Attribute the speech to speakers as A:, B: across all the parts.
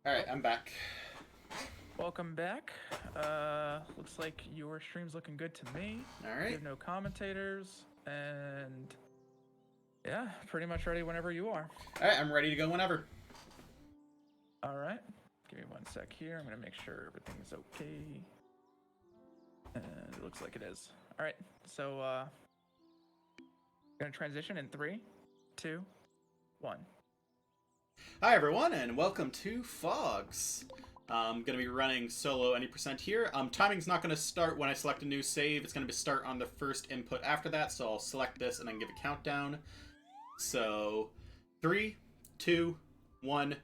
A: Alright, I'm back.
B: Welcome back. Looks like your stream's looking good to me. We
A: Alright.
B: have no commentators, and yeah, pretty much ready whenever you are.
A: Alright, I'm ready to go whenever.
B: All right, give me 1 sec here. I'm gonna make sure everything's okay. And it looks like it is. All right, so gonna transition in 3, 2, 1.
A: Hi everyone, and welcome to PHOGS. I'm going to be running solo any percent here. Timing's not going to start when I select a new save. It's going to start on the first input after that, so I'll select this and then give a countdown. So, 3, 2, 1,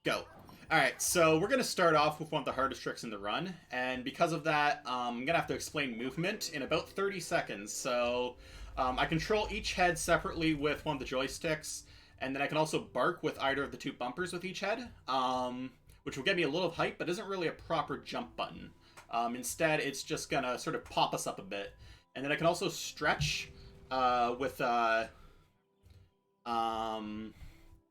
A: go. Alright, so we're going to start off with one of the hardest tricks in the run, and because of that, I'm going to have to explain movement in about 30 seconds. So, I control each head separately with one of the joysticks, and then I can also bark with either of the two bumpers with each head, which will get me a little height, but isn't really a proper jump button. Instead, it's just going to sort of pop us up a bit. And then I can also stretch with the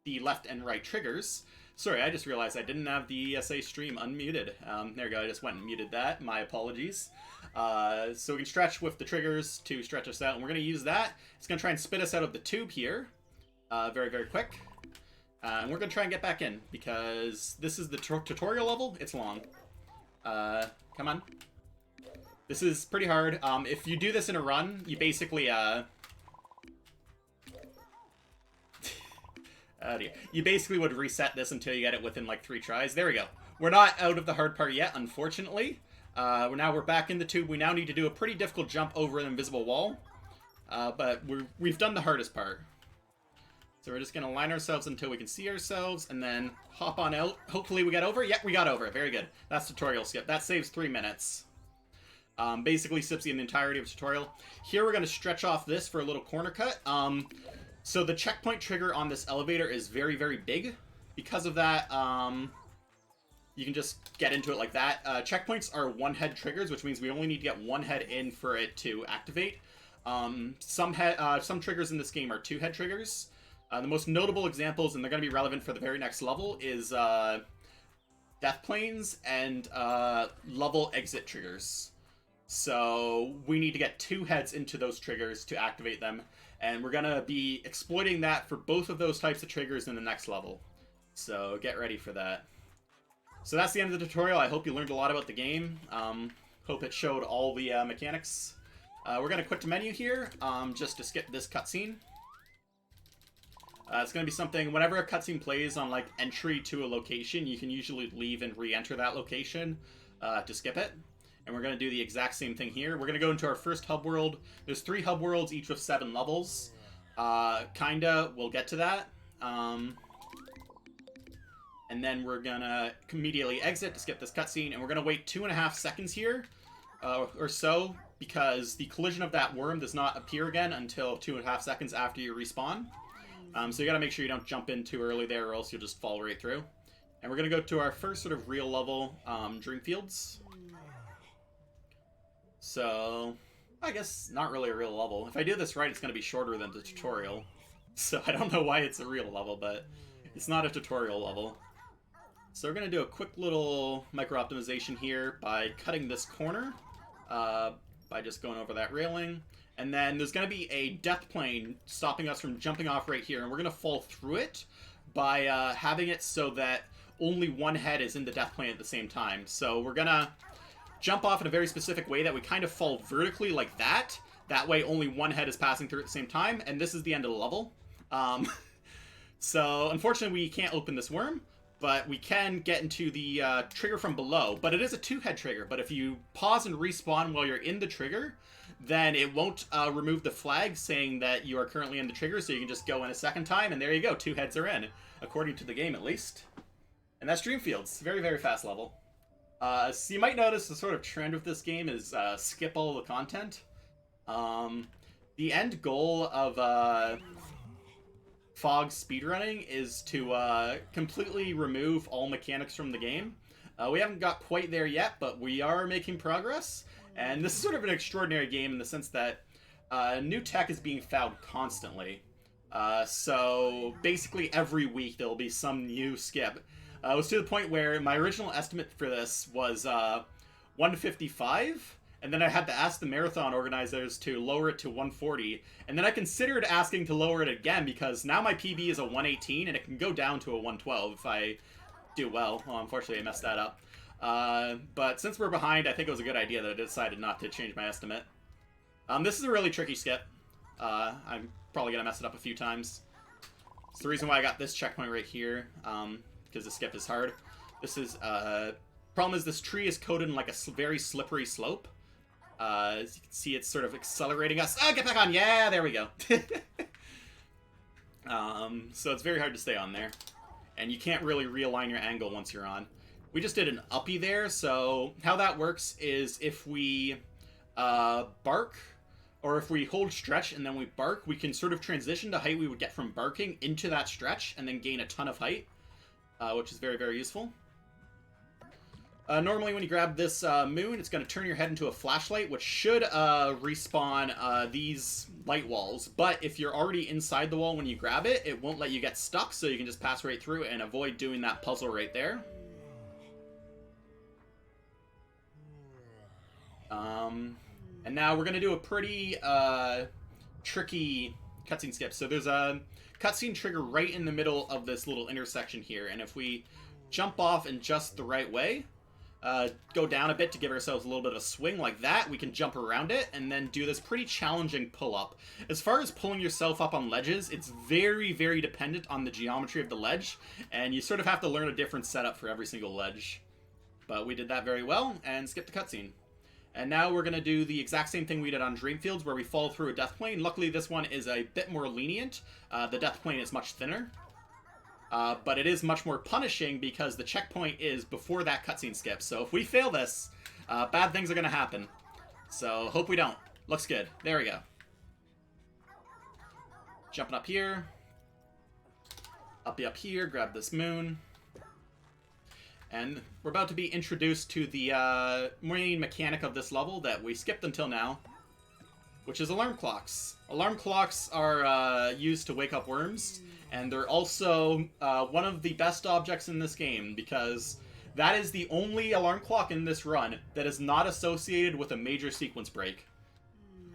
A: left and right triggers. Sorry, I just realized I didn't have the ESA stream unmuted. There we go, I just went and muted that. My apologies. So we can stretch with the triggers to stretch us out, and we're going to use that. It's going to try and spit us out of the tube here. Very, very quick. And we're going to try and get back in, because this is the tutorial level. It's long. Come on. This is pretty hard. If you do this in a run, you basically, oh dear. You basically would reset this until you get it within, like, 3 tries. There we go. We're not out of the hard part yet, unfortunately. Now we're back in the tube. We now need to do a pretty difficult jump over an invisible wall. But we've done the hardest part. So we're just going to line ourselves until we can see ourselves, and then hop on out. Hopefully we got over. Yep, we got over. Very good. That's tutorial skip. That saves 3 minutes. Basically skips the entirety of the tutorial. Here we're going to stretch off this for a little corner cut. So the checkpoint trigger on this elevator is very, very big. Because of that, you can just get into it like that. Checkpoints are 1-head triggers, which means we only need to get 1 head in for it to activate. Some triggers in this game are 2-head triggers. The most notable examples, and they're going to be relevant for the very next level, is death planes and level exit triggers. So we need to get 2 heads into those triggers to activate them, and we're going to be exploiting that for both of those types of triggers in the next level. So get ready for that. So that's the end of the tutorial. I hope you learned a lot about the game. Hope it showed all the mechanics. We're going to quit to menu here, just to skip this cutscene. It's going to be something, whenever a cutscene plays on, like, entry to a location, you can usually leave and re-enter that location to skip it. And we're going to do the exact same thing here. We're going to go into our first hub world. There's 3 hub worlds, each with 7 levels. Kinda, we'll get to that. And then we're going to immediately exit to skip this cutscene, and we're going to wait 2.5 seconds here, or so, because the collision of that worm does not appear again until 2.5 seconds after you respawn. So you gotta make sure you don't jump in too early there, or else you'll just fall right through. And we're gonna go to our first sort of real level, Dreamfields. So, I guess not really a real level. If I do this right, it's gonna be shorter than the tutorial. So I don't know why it's a real level, but it's not a tutorial level. So we're gonna do a quick little micro-optimization here by cutting this corner, by just going over that railing. And then there's going to be a death plane stopping us from jumping off right here. And we're going to fall through it by having it so that only 1 head is in the death plane at the same time. So we're going to jump off in a very specific way that we kind of fall vertically like that. That way only 1 head is passing through at the same time. And this is the end of the level. So unfortunately we can't open this worm, but we can get into the trigger from below. But it is a 2-head trigger. But if you pause and respawn while you're in the trigger, then it won't remove the flag saying that you are currently in the trigger, so you can just go in a second time, and there you go, 2 heads are in, according to the game at least. And that's Dreamfields. Very, very fast level. So you might notice the sort of trend with this game is skip all the content. The end goal of PHOGS speedrunning is to completely remove all mechanics from the game. We haven't got quite there yet, but we are making progress. And this is sort of an extraordinary game in the sense that new tech is being found constantly. So basically every week there'll be some new skip. It was to the point where my original estimate for this was 155, and then I had to ask the marathon organizers to lower it to 140, and then I considered asking to lower it again because now my PB is a 118, and it can go down to a 112 if I do well. Well, unfortunately, I messed that up. But since we're behind, I think it was a good idea that I decided not to change my estimate. This is a really tricky skip. I'm probably going to mess it up a few times. It's the reason why I got this checkpoint right here, because the skip is hard. This is, problem is this tree is coated in like a very slippery slope. As you can see, it's sort of accelerating us. Ah, get back on! Yeah, there we go. So it's very hard to stay on there. And you can't really realign your angle once you're on. We just did an uppie there, so how that works is if we bark, or if we hold stretch and then we bark, we can sort of transition to height we would get from barking into that stretch and then gain a ton of height, which is very, very useful. Normally when you grab this moon, it's going to turn your head into a flashlight, which should respawn these light walls. But if you're already inside the wall when you grab it, it won't let you get stuck, so you can just pass right through it and avoid doing that puzzle right there. And now we're going to do a pretty tricky cutscene skip. So there's a cutscene trigger right in the middle of this little intersection here, and if we jump off in just the right way, go down a bit to give ourselves a little bit of a swing like that, we can jump around it and then do this pretty challenging pull-up. As far as pulling yourself up on ledges, it's very, very dependent on the geometry of the ledge, and you sort of have to learn a different setup for every single ledge. But we did that very well, and skipped the cutscene. And now we're going to do the exact same thing we did on Dreamfields, where we fall through a death plane. Luckily, this one is a bit more lenient. The death plane is much thinner. But it is much more punishing because the checkpoint is before that cutscene skip. So if we fail this, bad things are going to happen. So hope we don't. Looks good. There we go. Jumping up here. Up here, grab this moon. And we're about to be introduced to the main mechanic of this level that we skipped until now, which is alarm clocks. Alarm clocks are used to wake up worms, and they're also one of the best objects in this game, because that is the only alarm clock in this run that is not associated with a major sequence break.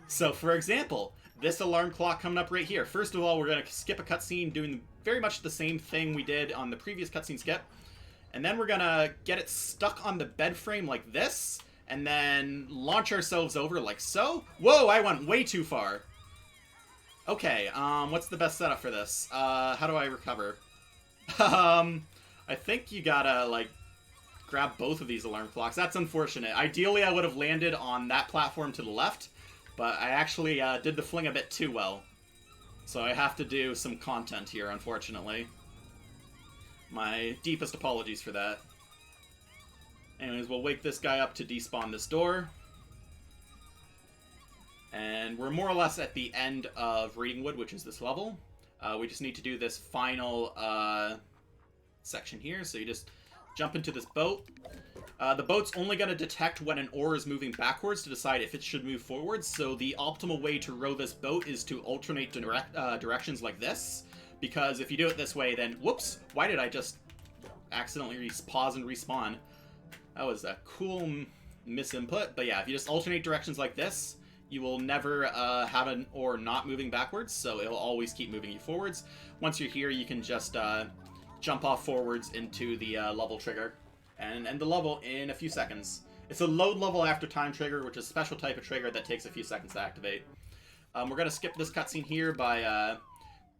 A: So, for example, this alarm clock coming up right here. First of all, we're going to skip a cutscene doing very much the same thing we did on the previous cutscene skip. And then we're going to get it stuck on the bed frame like this, and then launch ourselves over like so. Whoa, I went way too far. Okay, what's the best setup for this? How do I recover? I think you gotta, like, grab both of these alarm clocks. That's unfortunate. Ideally, I would have landed on that platform to the left, but I actually did the fling a bit too well. So I have to do some content here, unfortunately. My deepest apologies for that. Anyways, we'll wake this guy up to despawn this door. And we're more or less at the end of Readingwood, which is this level. We just need to do this final section here. So you just jump into this boat. The boat's only going to detect when an oar is moving backwards to decide if it should move forwards. So the optimal way to row this boat is to alternate directions like this. Because if you do it this way, then... Whoops! Why did I just accidentally pause and respawn? That was a cool misinput. But yeah, if you just alternate directions like this, you will never have an oar not moving backwards, so it'll always keep moving you forwards. Once you're here, you can just jump off forwards into the level trigger and end the level in a few seconds. It's a load level after time trigger, which is a special type of trigger that takes a few seconds to activate. We're going to skip this cutscene here by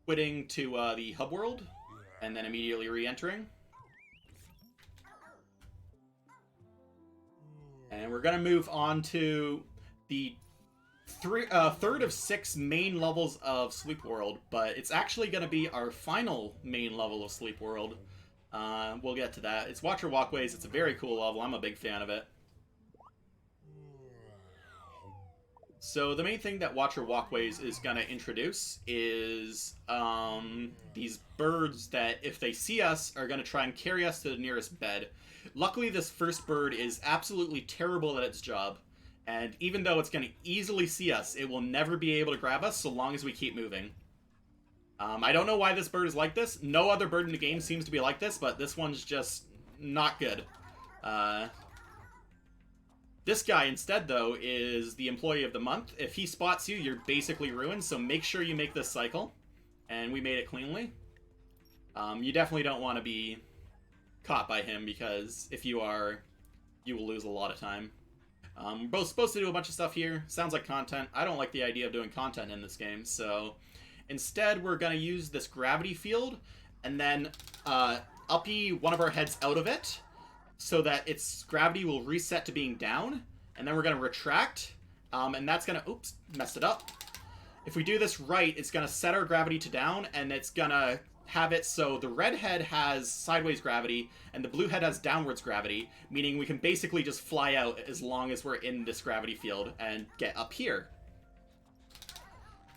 A: quitting to the hub world and then immediately re-entering. And we're going to move on to the third of 6 main levels of Sleep World, but it's actually going to be our final main level of Sleep World. We'll get to that. It's Walkways. It's a very cool level. I'm a big fan of it. So the main thing that Walkways is going to introduce is these birds that, if they see us, are going to try and carry us to the nearest bed. Luckily, this first bird is absolutely terrible at its job. And even though it's going to easily see us, it will never be able to grab us so long as we keep moving. I don't know why this bird is like this. No other bird in the game seems to be like this, but this one's just not good. This guy instead, though, is the employee of the month. If he spots you, you're basically ruined, so make sure you make this cycle. And we made it cleanly. You definitely don't want to be caught by him, because if you are, you will lose a lot of time. We're both supposed to do a bunch of stuff here. Sounds like content. I don't like the idea of doing content in this game, so instead we're going to use this gravity field and then uppy one of our heads out of it so that its gravity will reset to being down, and then we're going to retract, and that's going to... Oops, messed it up. If we do this right, it's going to set our gravity to down, and it's going to have it so the red head has sideways gravity and the blue head has downwards gravity, meaning we can basically just fly out as long as we're in this gravity field and get up here.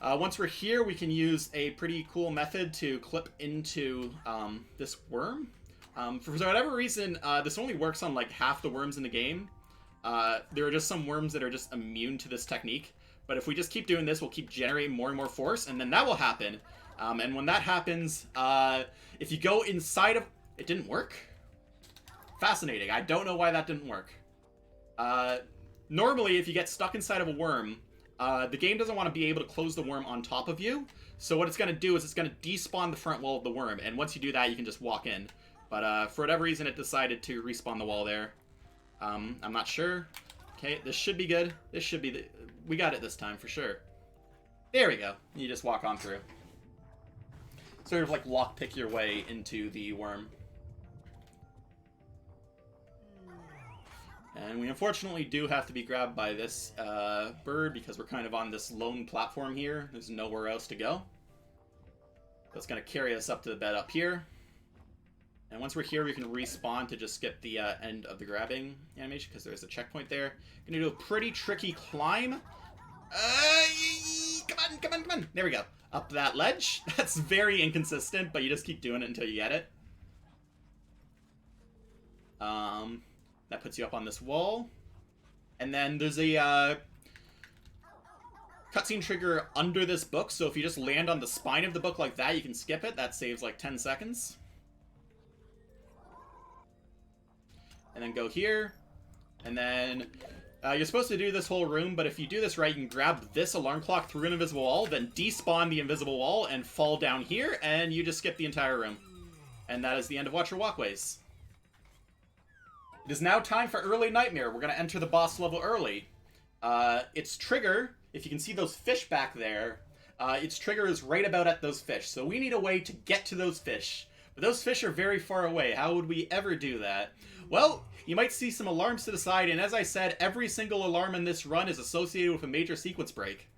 A: Once we're here, we can use a pretty cool method to clip into this worm. For whatever reason, this only works on like half the worms in the game. There are just some worms that are just immune to this technique. But if we just keep doing this, we'll keep generating more and more force, and then that will happen. And when that happens, if you go inside of... It didn't work? Fascinating. I don't know why that didn't work. Normally, if you get stuck inside of a worm, the game doesn't want to be able to close the worm on top of you. So what it's going to do is it's going to despawn the front wall of the worm. And once you do that, you can just walk in. But for whatever reason, it decided to respawn the wall there. I'm not sure. Okay, this should be good. This should be the... We got it this time, for sure. There we go. You just walk on through. Sort of like lockpick your way into the worm. And we unfortunately do have to be grabbed by this bird because we're kind of on this lone platform here. There's nowhere else to go. So it's going to carry us up to the bed up here. And once we're here, we can respawn to just skip the end of the grabbing animation because there's a checkpoint there. Going to do a pretty tricky climb. Come on, come on, come on. There we go. Up that ledge. That's very inconsistent, but you just keep doing it until you get it. That puts you up on this wall. And then there's a cutscene trigger under this book, so if you just land on the spine of the book like that, you can skip it. That saves like 10 seconds. And then go here. And then you're supposed to do this whole room, but if you do this right, you can grab this alarm clock through an invisible wall, then despawn the invisible wall and fall down here, and you just skip the entire room. And that is the end of Watch Your Walkways. It is now time for Early Nightmare. We're going to enter the boss level early. Its trigger, if you can see those fish back there, its trigger is right about at those fish. So we need a way to get to those fish. But those fish are very far away. How would we ever do that? Well, you might see some alarms to the side, and as I said, every single alarm in this run is associated with a major sequence break.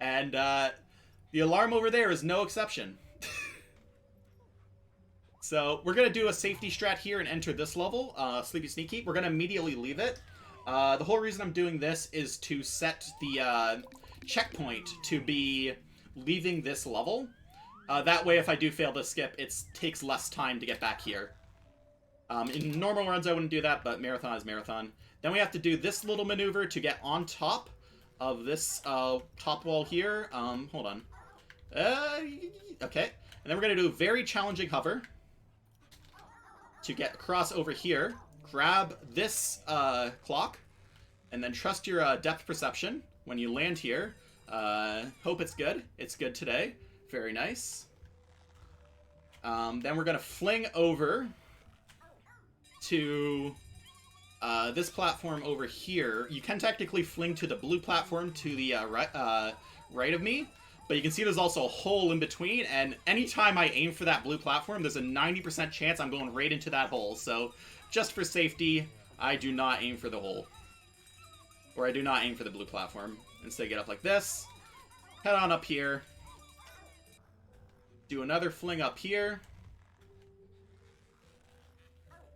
A: And the alarm over there is no exception. So we're going to do a safety strat here and enter this level, Sleepy Sneaky. We're going to immediately leave it. The whole reason I'm doing this is to set the checkpoint to be leaving this level. That way, if I do fail to skip, it takes less time to get back here. In normal runs, I wouldn't do that, but marathon is marathon. Then we have to do this little maneuver to get on top of this top wall here. Hold on. Okay. And then we're going to do a very challenging hover to get across over here. Grab this clock, and then trust your depth perception when you land here. Hope it's good. It's good today. Very nice. Then we're going to fling over to this platform over here. You can technically fling to the blue platform to the right of me, but you can see there's also a hole in between, and anytime I aim for that blue platform, there's a 90% chance I'm going right into that hole. So just for safety, I do not aim for the hole. Or I do not aim for the blue platform. Instead, get up like this, head on up here, do another fling up here.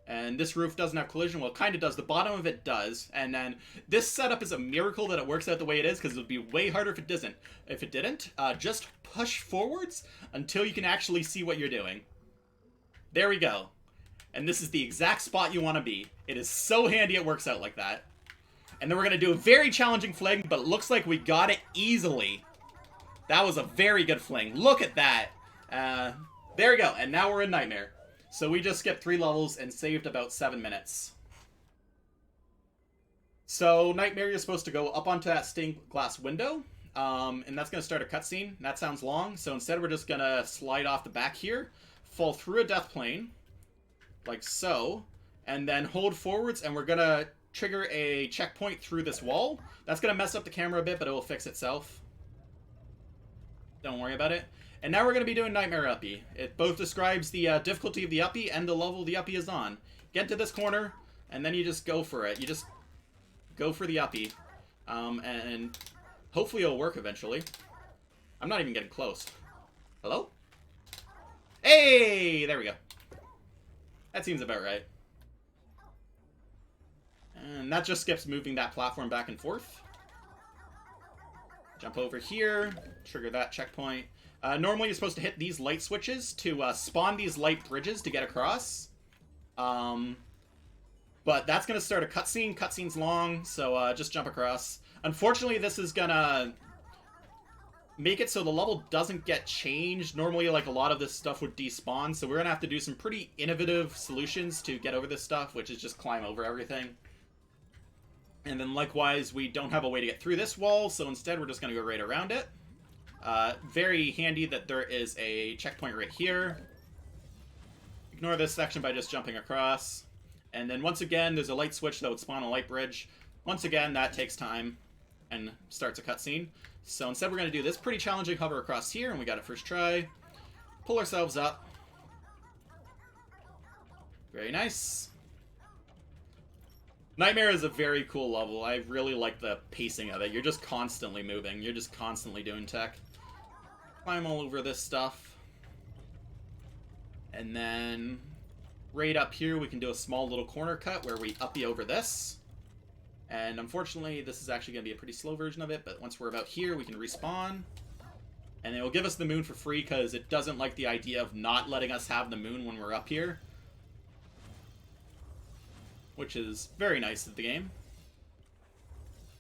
A: And this roof doesn't have collision. Well, it kind of does. The bottom of it does. And then this setup is a miracle that it works out the way it is, because it would be way harder if it doesn't. If it didn't, just push forwards until you can actually see what you're doing. There we go. And this is the exact spot you want to be. It is so handy it works out like that. And then we're going to do a very challenging fling, but it looks like we got it easily. That was a very good fling. Look at that. There we go, and now we're in Nightmare. So we just skipped 3 levels and saved about 7 minutes. So Nightmare, you're supposed to go up onto that stained glass window, and that's going to start a cutscene. That sounds long, so instead we're just going to slide off the back here, fall through a death plane, like so, and then hold forwards, and we're going to trigger a checkpoint through this wall. That's going to mess up the camera a bit, but it will fix itself. Don't worry about it. And now we're going to be doing Nightmare Uppy. It both describes the difficulty of the Uppy and the level the Uppy is on. Get to this corner, and then you just go for it. You just go for the Uppy. And hopefully it'll work eventually. I'm not even getting close. Hello? Hey! There we go. That seems about right. And that just skips moving that platform back and forth. Jump over here, trigger that checkpoint. Normally you're supposed to hit these light switches to spawn these light bridges to get across. But that's going to start a cutscene. Cutscene's long, so just jump across. Unfortunately, this is going to make it so the level doesn't get changed. Normally, like, a lot of this stuff would despawn, so we're going to have to do some pretty innovative solutions to get over this stuff, which is just climb over everything. And then likewise, we don't have a way to get through this wall, so instead we're just going to go right around it. Very handy that there is a checkpoint right here. Ignore this section by just jumping across. And then once again, there's a light switch that would spawn a light bridge. Once again, that takes time and starts a cutscene. So instead we're going to do this pretty challenging hover across here, and we got it first try. Pull ourselves up. Very nice. Nightmare is a very cool level. I really like the pacing of it. You're just constantly moving. You're just constantly doing tech. Climb all over this stuff. And then right up here we can do a small little corner cut where we uppy over this. And unfortunately this is actually going to be a pretty slow version of it, but once we're about here we can respawn. And it will give us the moon for free because it doesn't like the idea of not letting us have the moon when we're up here. Which is very nice of the game.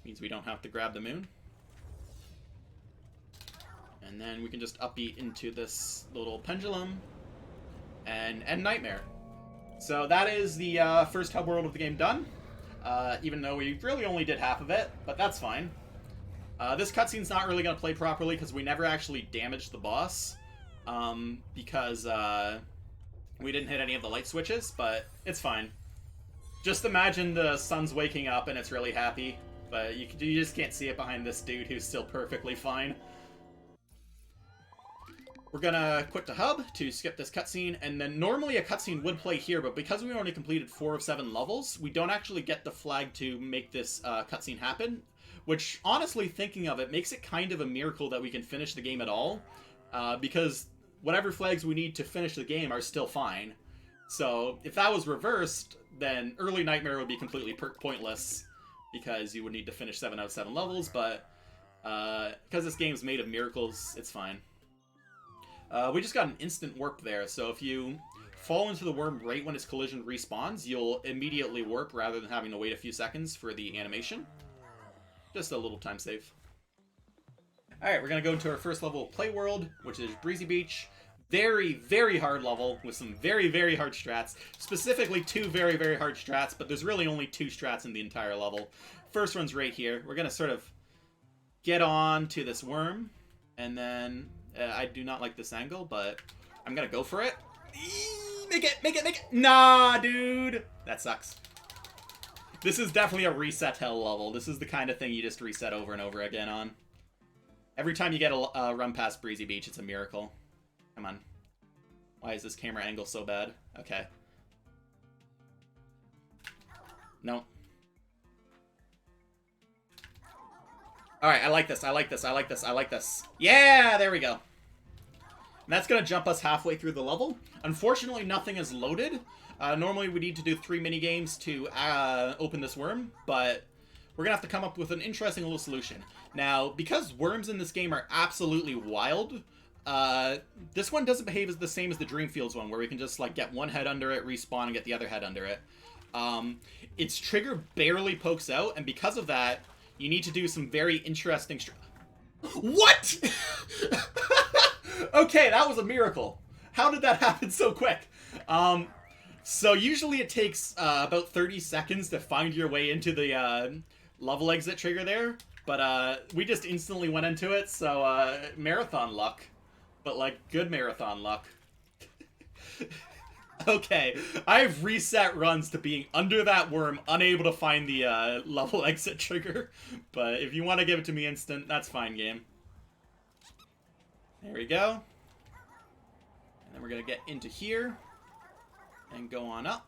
A: Means we don't have to grab the moon. And then we can just upbeat into this little pendulum and end Nightmare. So that is the first hub world of the game done. Even though we really only did half of it, but that's fine. This cutscene's not really going to play properly because we never actually damaged the boss. Because we didn't hit any of the light switches, but it's fine. Just imagine the sun's waking up and it's really happy, but you just can't see it behind this dude who's still perfectly fine. We're gonna quit the hub to skip this cutscene, and then normally a cutscene would play here, but because we only completed 4 of 7 levels, we don't actually get the flag to make this cutscene happen, which, honestly, thinking of it, makes it kind of a miracle that we can finish the game at all, because whatever flags we need to finish the game are still fine. So, if that was reversed, then early Nightmare would be completely pointless, because you would need to finish 7 out of 7 levels, but because this game's made of miracles, it's fine. We just got an instant warp there, so if you fall into the worm right when its collision respawns, you'll immediately warp rather than having to wait a few seconds for the animation. Just a little time save. Alright, we're going to go into our first level of Play World, which is Breezy Beach. Very, very hard level with some very, very hard strats. Specifically 2 very, very hard strats, but there's really only 2 strats in the entire level. First one's right here. We're going to sort of get on to this worm, and then I do not like this angle, but I'm going to go for it. Make it, make it, make it. Nah, dude. That sucks. This is definitely a reset hell level. This is the kind of thing you just reset over and over again on. Every time you get a run past Breezy Beach, it's a miracle. Come on. Why is this camera angle so bad? Okay. No. Alright, I like this, I like this, I like this, I like this. Yeah, there we go. And that's going to jump us halfway through the level. Unfortunately, nothing is loaded. Normally, we need to do 3 minigames to open this worm, but we're going to have to come up with an interesting little solution. Now, because worms in this game are absolutely wild, this one doesn't behave as the same as the Dreamfields one, where we can just like get one head under it, respawn, and get the other head under it. Its trigger barely pokes out, and because of that, you need to do some very interesting... What?! Okay, that was a miracle. How did that happen so quick? So usually it takes about 30 seconds to find your way into the level exit trigger there, but we just instantly went into it, so marathon luck. But, like, good marathon luck. Okay, I've reset runs to being under that worm, unable to find the level exit trigger. But if you want to give it to me instant, that's fine, game. There we go. And then we're going to get into here and go on up.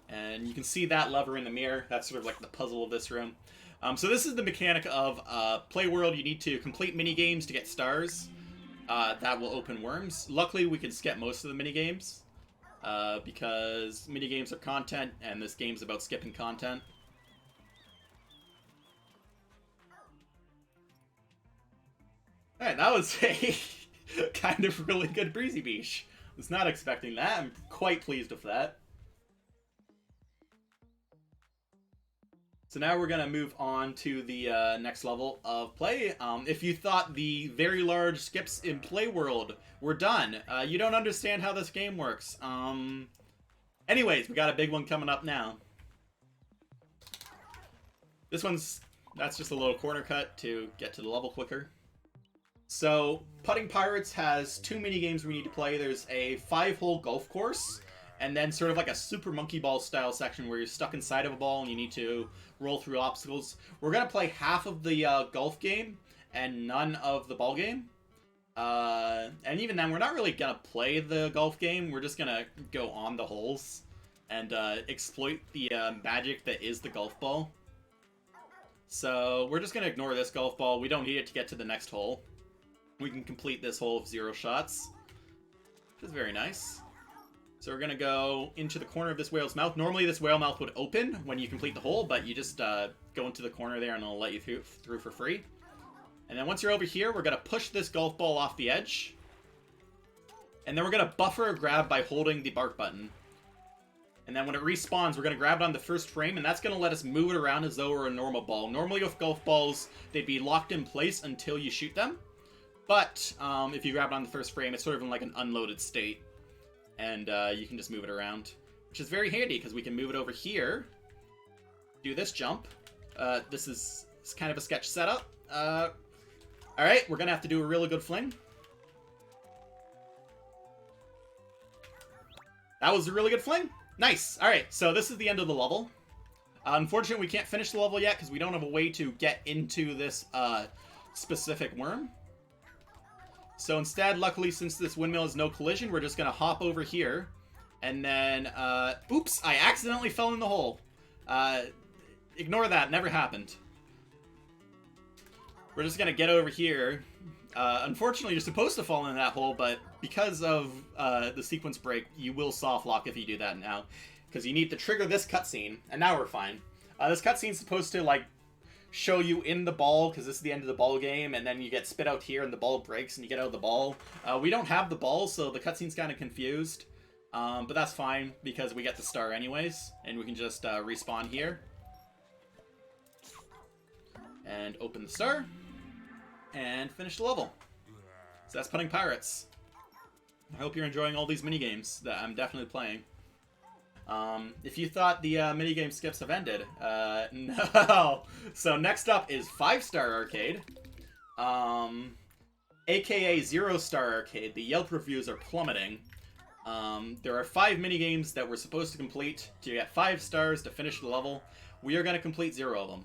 A: And you can see that lever in the mirror. That's sort of like the puzzle of this room. So this is the mechanic of Play World. You need to complete mini-games to get stars. That will open worms. Luckily, we can skip most of the mini-games. Because mini-games are content, and this game's about skipping content. Alright, that was a kind of really good Breezy Beach. Was not expecting that. I'm quite pleased with that. So now we're going to move on to the next level of play. If you thought the very large skips in Play World were done, you don't understand how this game works. Anyways, we got a big one coming up now. This one's, that's just a little corner cut to get to the level quicker. So, Putting Pirates has 2 mini-games we need to play. There's a 5-hole golf course, and then sort of like a Super Monkey Ball style section where you're stuck inside of a ball and you need to roll through obstacles. We're going to play half of the golf game and none of the ball game. And even then, we're not really going to play the golf game. We're just going to go on the holes and exploit the magic that is the golf ball. So we're just going to ignore this golf ball. We don't need it to get to the next hole. We can complete this hole with 0 shots, which is very nice. So we're going to go into the corner of this whale's mouth. Normally this whale mouth would open when you complete the hole, but you just go into the corner there and it'll let you through for free. And then once you're over here, we're going to push this golf ball off the edge. And then we're going to buffer a grab by holding the bark button. And then when it respawns, we're going to grab it on the first frame, and that's going to let us move it around as though we're a normal ball. Normally with golf balls, they'd be locked in place until you shoot them. But if you grab it on the first frame, it's sort of in like an unloaded state. And you can just move it around, which is very handy because we can move it over here, do this jump. This is kind of a sketch setup. Alright, we're going to have to do a really good fling. That was a really good fling. Nice. Alright, so this is the end of the level. Unfortunately, we can't finish the level yet because we don't have a way to get into this specific worm. So instead, luckily, since this windmill is no collision, we're just going to hop over here. And then, oops, I accidentally fell in the hole. Ignore that, never happened. We're just going to get over here. Unfortunately, you're supposed to fall in that hole, but because of the sequence break, you will soft lock if you do that now. Because you need to trigger this cutscene, and now we're fine. This cutscene's supposed to, like, show you in the ball, because this is the end of the ball game, and then you get spit out here, and the ball breaks, and you get out of the ball. We don't have the ball, so the cutscene's kind of confused. But that's fine, because we get the star anyways, and we can just respawn here. And open the star. And finish the level. So that's Putting Pirates. I hope you're enjoying all these minigames that I'm definitely playing. If you thought the minigame skips have ended, no. So next up is 5-Star Arcade, aka 0-Star Arcade. The Yelp reviews are plummeting. There are 5 minigames that we're supposed to complete to get 5 stars to finish the level. We are going to complete 0 of them.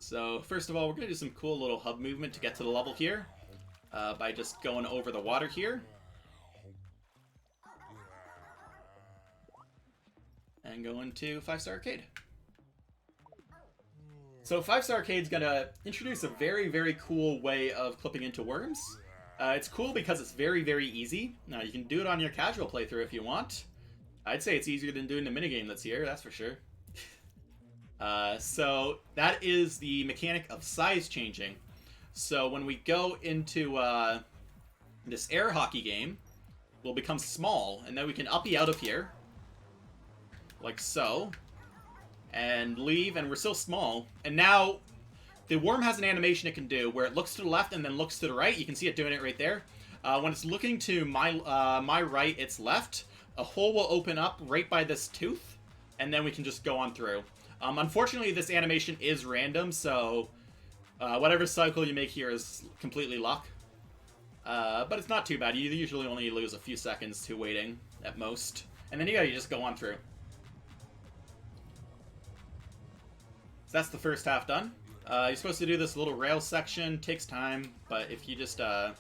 A: So first of all, we're going to do some cool little hub movement to get to the level here by just going over the water here. And go into 5-Star Arcade. So 5-Star Arcade's gonna introduce a very, very cool way of clipping into worms. It's cool because it's very, very easy. Now, you can do it on your casual playthrough if you want. I'd say it's easier than doing the minigame that's here, that's for sure. So that is the mechanic of size changing. So when we go into this air hockey game, we'll become small, and then we can uppy out of here. Like so, and leave, and we're still small. And now, the worm has an animation it can do where it looks to the left and then looks to the right. You can see it doing it right there. When it's looking to my right, its left, a hole will open up right by this tooth, and then we can just go on through. Unfortunately, this animation is random, so whatever cycle you make here is completely luck. But it's not too bad. You usually only lose a few seconds to waiting at most. And then you just go on through. So that's the first half done. You're supposed to do this little rail section. Takes time, but if you just go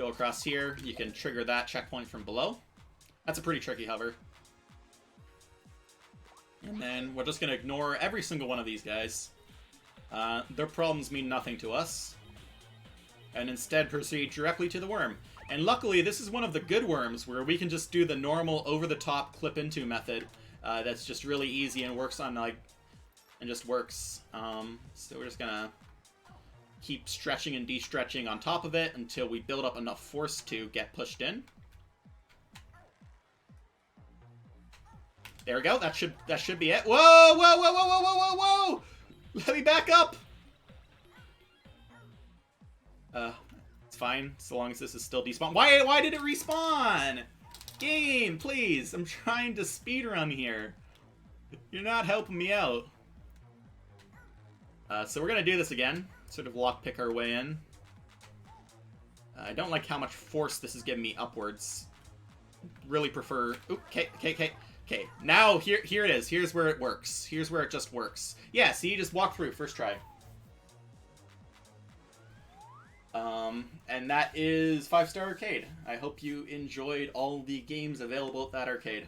A: across here, you can trigger that checkpoint from below. That's a pretty tricky hover. And then we're just going to ignore every single one of these guys. Their problems mean nothing to us. And instead proceed directly to the worm. And luckily, this is one of the good worms where we can just do the normal over-the-top clip-into method. That's just really easy and works on, like, and just works. So we're just going to keep stretching and de-stretching on top of it until we build up enough force to get pushed in. There we go. That should be it. Whoa! Whoa! Whoa! Whoa! Whoa! Whoa! Whoa! Whoa! Let me back up. It's fine so long as this is still despawn. Why did it respawn? Game, please. I'm trying to speedrun here. You're not helping me out. So we're gonna do this again. Sort of lockpick our way in. I don't like how much force this is giving me upwards. Really prefer. Oop, okay. Now here it is. Here's where it works. Here's where it just works. Yeah, see, you just walk through first try. And that is 5-Star Arcade. I hope you enjoyed all the games available at that arcade.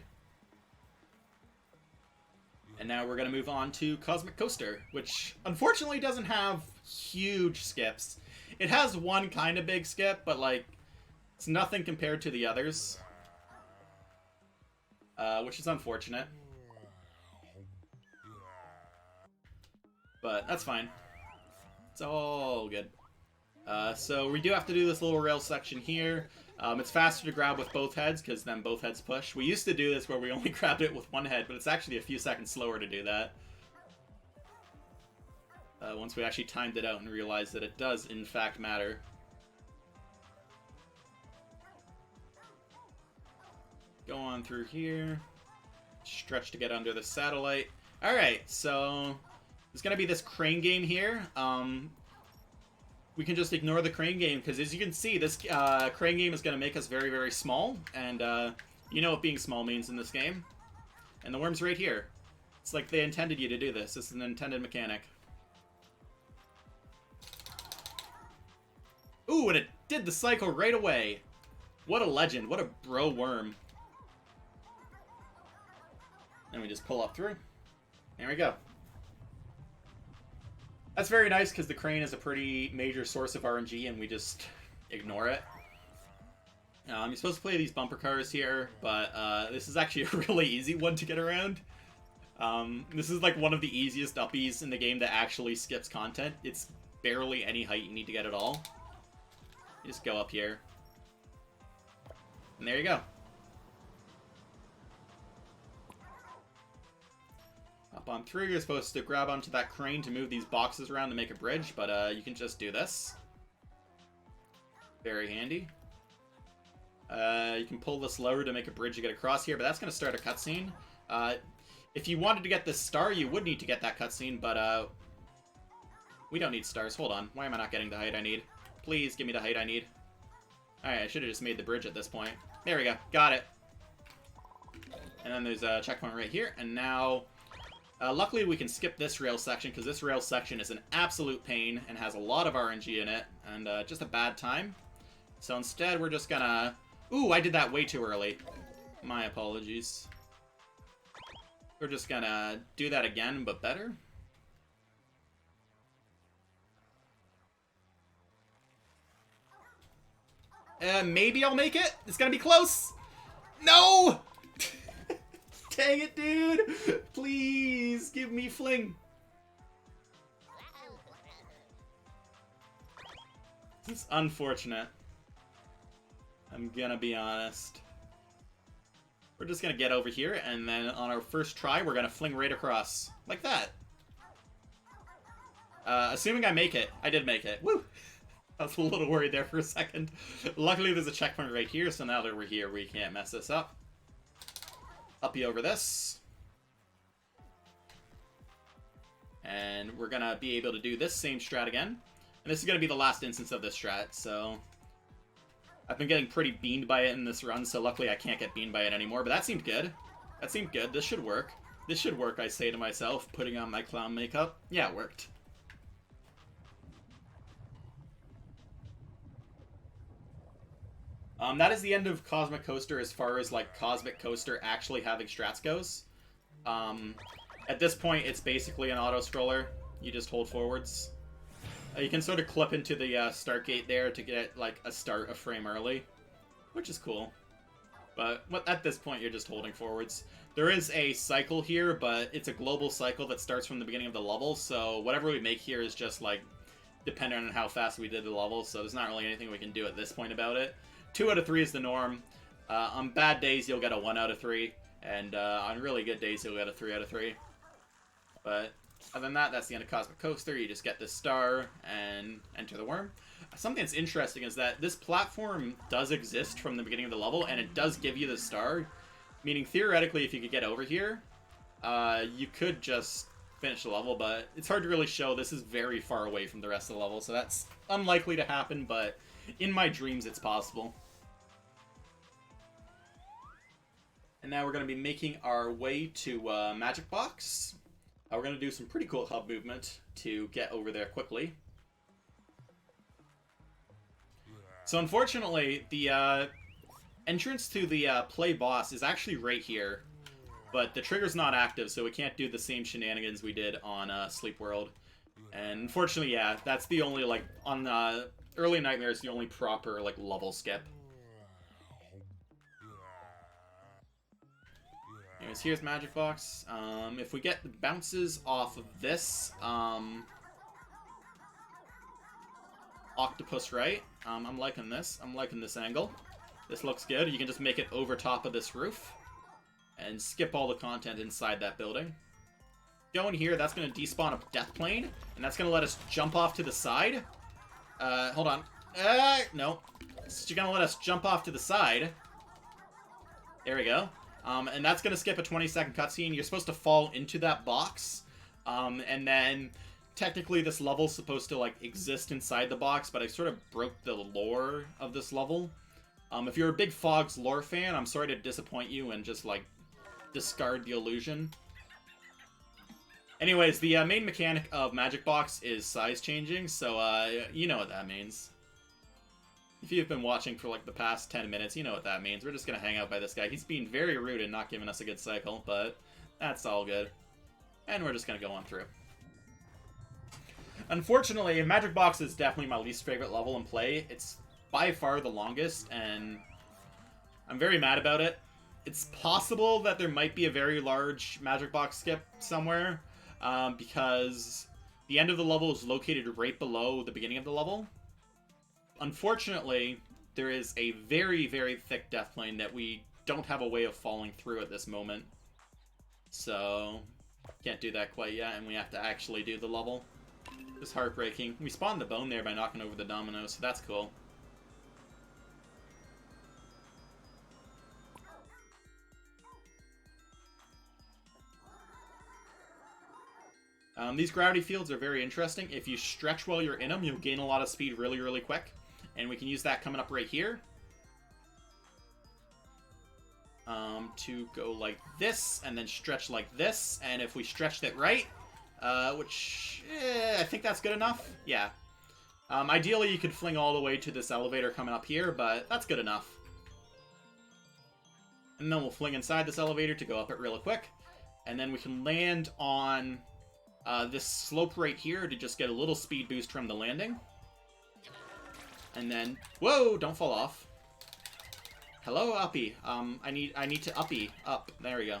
A: And now we're going to move on to Cosmic Coaster, which unfortunately doesn't have huge skips. It has one kind of big skip, but like, it's nothing compared to the others. Which is unfortunate. But that's fine. It's all good. So we do have to do this little rail section here. It's faster to grab with both heads, because then both heads push. We used to do this where we only grabbed it with one head, but it's actually a few seconds slower to do that. Once we actually timed it out and realized that it does, in fact, matter. Go on through here. Stretch to get under the satellite. Alright, so there's going to be this crane game here. We can just ignore the crane game, because as you can see, this crane game is going to make us very, very small. And you know what being small means in this game. And the worm's right here. It's like they intended you to do this. This is an intended mechanic. Ooh, and it did the cycle right away. What a legend. What a bro worm. And we just pull up through. There we go. That's very nice because the crane is a pretty major source of RNG and we just ignore it. You're supposed to play these bumper cars here, but this is actually a really easy one to get around. This is like one of the easiest uppies in the game that actually skips content. It's barely any height you need to get at all. You just go up here. And there you go. Up on through, you're supposed to grab onto that crane to move these boxes around to make a bridge, but you can just do this. Very handy. You can pull this lever to make a bridge to get across here, but that's going to start a cutscene. If you wanted to get this star, you would need to get that cutscene, but we don't need stars. Hold on. Why am I not getting the height I need? Please give me the height I need. Alright, I should have just made the bridge at this point. There we go. Got it. And then there's a checkpoint right here, and now... luckily, we can skip this rail section, because this rail section is an absolute pain and has a lot of RNG in it, and just a bad time. So instead, we're just gonna... Ooh, I did that way too early. My apologies. We're just gonna do that again, but better. Maybe I'll make it? It's gonna be close! No! Dang it, dude! Please, give me fling. It's unfortunate. I'm gonna be honest. We're just gonna get over here, and then on our first try, we're gonna fling right across. Like that. Assuming I make it. I did make it. Woo! I was a little worried there for a second. Luckily, there's a checkpoint right here, so now that we're here, we can't mess this up. Uppy over this. And we're gonna be able to do this same strat again. And this is gonna be the last instance of this strat, so... I've been getting pretty beamed by it in this run, so luckily I can't get beamed by it anymore, but that seemed good. That seemed good. This should work. This should work, I say to myself, putting on my clown makeup. Yeah, it worked. That is the end of Cosmic Coaster as far as, like, Cosmic Coaster actually having strats goes. At this point, it's basically an auto-scroller. You just hold forwards. You can sort of clip into the start gate there to get, like, a frame early, which is cool. But at this point, you're just holding forwards. There is a cycle here, but it's a global cycle that starts from the beginning of the level, so whatever we make here is just, like, dependent on how fast we did the level, so there's not really anything we can do at this point about it. 2 out of 3 is the norm. On bad days, you'll get a 1 out of 3, and on really good days, you'll get a 3 out of 3. But other than that, that's the end of Cosmic Coaster. You just get this star and enter the worm. Something that's interesting is that this platform does exist from the beginning of the level, and it does give you the star, meaning theoretically, if you could get over here, you could just finish the level, but it's hard to really show. This is very far away from the rest of the level, so that's unlikely to happen, but in my dreams, it's possible. And now we're going to be making our way to Magic Box. We're going to do some pretty cool hub movement to get over there quickly. So unfortunately, the entrance to the play boss is actually right here, but the trigger's not active, so we can't do the same shenanigans we did on Sleep World. And unfortunately, yeah, that's the only, like, on Early Nightmares, the only proper, like, level skip. Anyways, here's Magic Box. If we get the bounces off of this, octopus right. I'm liking this. I'm liking this angle. This looks good. You can just make it over top of this roof and skip all the content inside that building. Go in here. That's going to despawn a death plane, and that's going to let us jump off to the side. Hold on. No. You're going to let us jump off to the side. There we go. And that's going to skip a 20-second cutscene. You're supposed to fall into that box. And then, technically, this level's supposed to, like, exist inside the box, but I sort of broke the lore of this level. If you're a big PHOGS lore fan, I'm sorry to disappoint you and just, like, discard the illusion. Anyways, the main mechanic of Magic Box is size changing, so, you know what that means. If you've been watching for, like, the past 10 minutes, you know what that means. We're just gonna hang out by this guy. He's being very rude and not giving us a good cycle, but that's all good. And we're just gonna go on through. Unfortunately, Magic Box is definitely my least favorite level in play. It's by far the longest, and I'm very mad about it. It's possible that there might be a very large Magic Box skip somewhere, because the end of the level is located right below the beginning of the level. Unfortunately, there is a very, very thick death plane that we don't have a way of falling through at this moment. So, can't do that quite yet, and we have to actually do the level. It's heartbreaking. We spawned the bone there by knocking over the dominoes, so that's cool. These gravity fields are very interesting. If you stretch while you're in them, you'll gain a lot of speed really, really quick. And we can use that coming up right here. To go like this, and then stretch like this. And if we stretched it right, which, I think that's good enough. Yeah. Ideally, you could fling all the way to this elevator coming up here, but that's good enough. And then we'll fling inside this elevator to go up it really quick. And then we can land on this slope right here to just get a little speed boost from the landing. And then, whoa, don't fall off. Hello, uppy. I need to uppy up. There we go.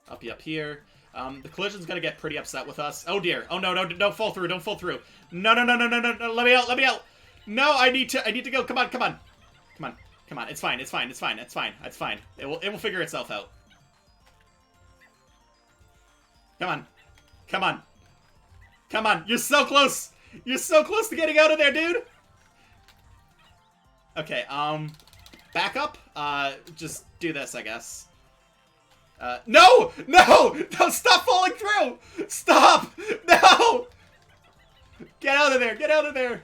A: Uppy up here. The collision's gonna get pretty upset with us. Oh dear. Oh no, don't fall through. Don't fall through. No. Let me out. Let me out. No, I need to go. Come on. Come on. It's fine. It will figure itself out. Come on. Come on, you're so close! You're so close to getting out of there, dude! Okay, back up. Just do this, I guess. No! No! No, stop falling through! Stop! No! Get out of there! Get out of there!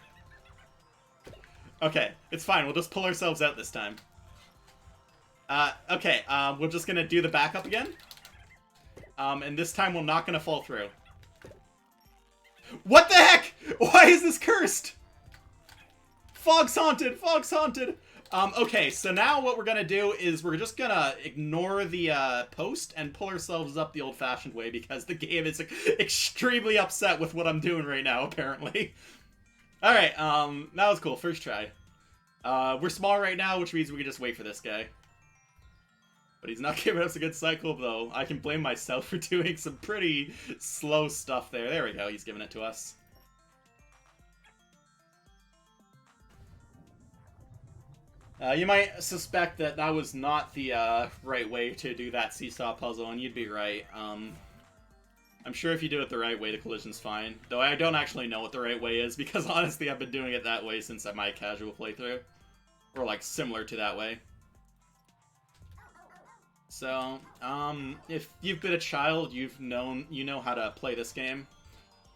A: Okay, it's fine. We'll just pull ourselves out this time. Okay, we're just gonna do the backup again. And this time we're not gonna fall through. What the heck? Why is this cursed? Fog's haunted! Fog's haunted! Okay, so now what we're gonna do is we're just gonna ignore the, post and pull ourselves up the old-fashioned way because the game is extremely upset with what I'm doing right now, apparently. Alright, that was cool. First try. We're small right now, which means we can just wait for this guy. But he's not giving us a good cycle, though. I can blame myself for doing some pretty slow stuff there. There we go, he's giving it to us. You might suspect that that was not the right way to do that seesaw puzzle, and you'd be right. I'm sure if you do it the right way, the collision's fine. Though I don't actually know what the right way is, because honestly I've been doing it that way since my casual playthrough. Or like, similar to that way. So, if you've been a child, you know how to play this game.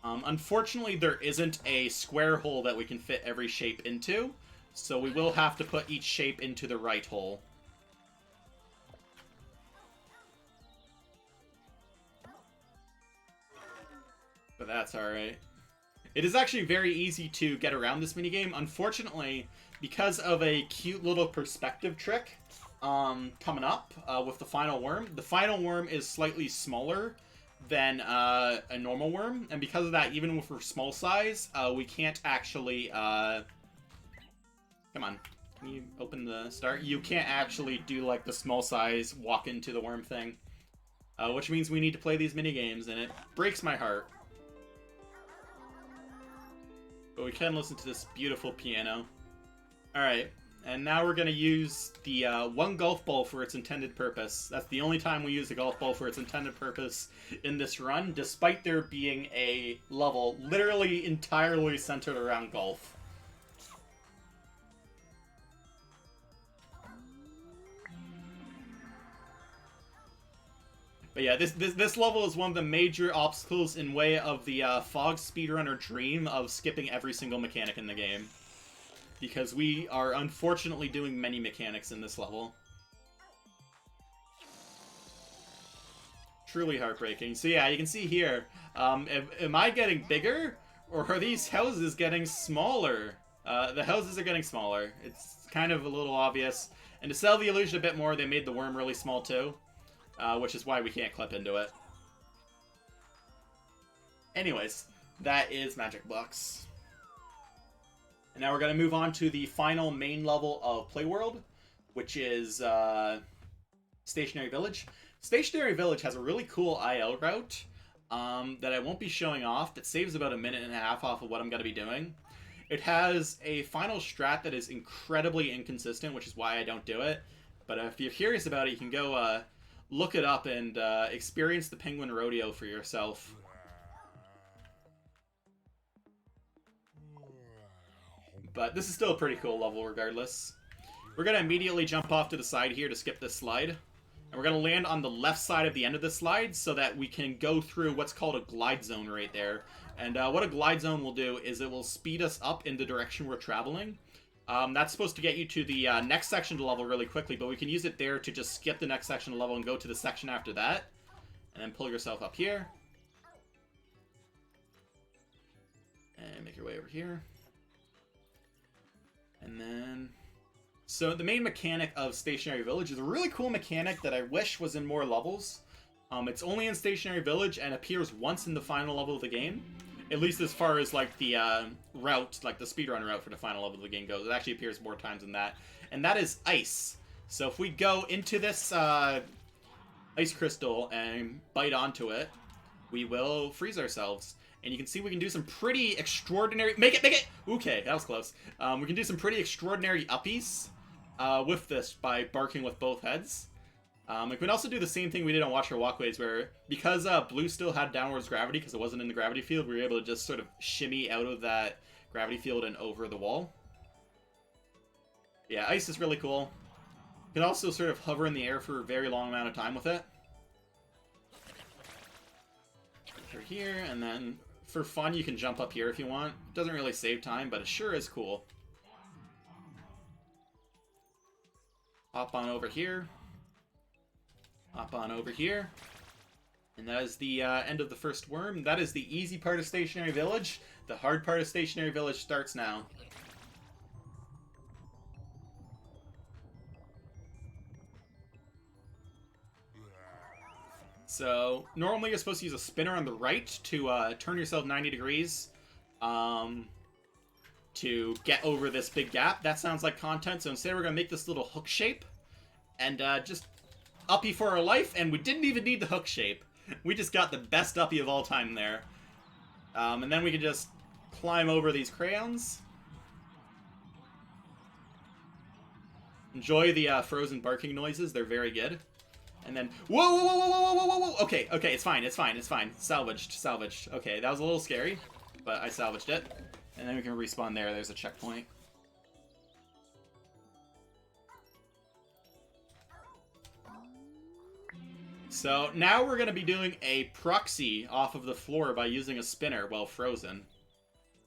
A: Unfortunately, there isn't a square hole that we can fit every shape into. So we will have to put each shape into the right hole. But that's alright. It is actually very easy to get around this minigame. Unfortunately, because of a cute little perspective trick coming up with the final worm is slightly smaller than a normal worm. And because of that, even with our small size, we can't actually... Come on. Can you open the start? You can't actually do, like, the small size walk into the worm thing. Which means we need to play these minigames, and it breaks my heart. But we can listen to this beautiful piano. Alright, and now we're going to use the one golf ball for its intended purpose. That's the only time we use the golf ball for its intended purpose in this run, despite there being a level literally entirely centered around golf. But yeah, this level is one of the major obstacles in way of the PHOGS speedrunner dream of skipping every single mechanic in the game. Because we are unfortunately doing many mechanics in this level. Truly heartbreaking. So yeah, you can see here, am I getting bigger? Or are these houses getting smaller? The houses are getting smaller. It's kind of a little obvious. And to sell the illusion a bit more, they made the worm really small too. Which is why we can't clip into it. Anyways, that is Magic Box. And now we're going to move on to the final main level of Playworld, which is Stationary Village. Stationary Village has a really cool IL route that I won't be showing off that saves about 1.5 minutes off of what I'm going to be doing. It has a final strat that is incredibly inconsistent, which is why I don't do it. But if you're curious about it, you can go... look it up and experience the Penguin Rodeo for yourself. But this is still a pretty cool level regardless. We're going to immediately jump off to the side here to skip this slide. And we're going to land on the left side of the end of the slide so that we can go through what's called a glide zone right there. And what a glide zone will do is it will speed us up in the direction we're traveling. That's supposed to get you to the next section of the level really quickly, but we can use it there to just skip the next section of the level and go to the section after that. And then pull yourself up here. And make your way over here. And then... So the main mechanic of Stationary Village is a really cool mechanic that I wish was in more levels. It's only in Stationary Village and appears once in the final level of the game. At least as far as, like, the route, like the speedrun route for the final level of the game goes. It actually appears more times than that. And that is ice. So if we go into this ice crystal and bite onto it, we will freeze ourselves. And you can see we can do some pretty extraordinary... Make it! Okay, that was close. We can do some pretty extraordinary uppies with this by barking with both heads. We can also do the same thing we did on Watch Your Walkways, where because blue still had downwards gravity because it wasn't in the gravity field, we were able to just sort of shimmy out of that gravity field and over the wall. Yeah, ice is really cool. You can also sort of hover in the air for a very long amount of time with it. Over here, and then for fun, you can jump up here if you want. It doesn't really save time, but it sure is cool. Hop on over here. Hop on over here. And that is the end of the first worm. That is the easy part of Stationary Village. The hard part of Stationary Village starts now. So, normally you're supposed to use a spinner on the right to turn yourself 90 degrees to get over this big gap. That sounds like content, so instead we're going to make this little hook shape and just uppy for our life, and we didn't even need the hook shape. We just got the best uppy of all time there. And then we can just climb over these crayons. Enjoy the frozen barking noises, they're very good. And then, whoa, whoa, whoa, whoa, whoa, whoa, whoa, whoa, okay, okay, it's fine, it's fine, it's fine. Salvaged, salvaged. Okay, that was a little scary, but I salvaged it. And then we can respawn there, there's a checkpoint. So, now we're going to be doing a proxy off of the floor by using a spinner while frozen.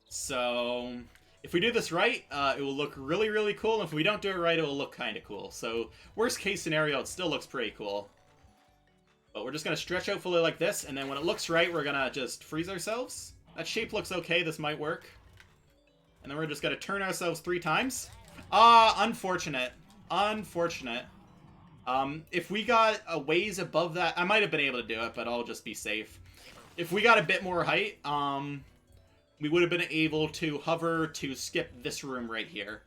A: So, if we do this right, it will look really, really cool, and if we don't do it right, it will look kind of cool. So, worst case scenario, it still looks pretty cool. But we're just going to stretch out fully like this, and then when it looks right, we're going to just freeze ourselves. That shape looks okay, this might work. And then we're just going to turn ourselves 3 times. Ah, unfortunate. Unfortunate. If we got a ways above that, I might have been able to do it, but I'll just be safe. If we got a bit more height, we would have been able to hover to skip this room right here.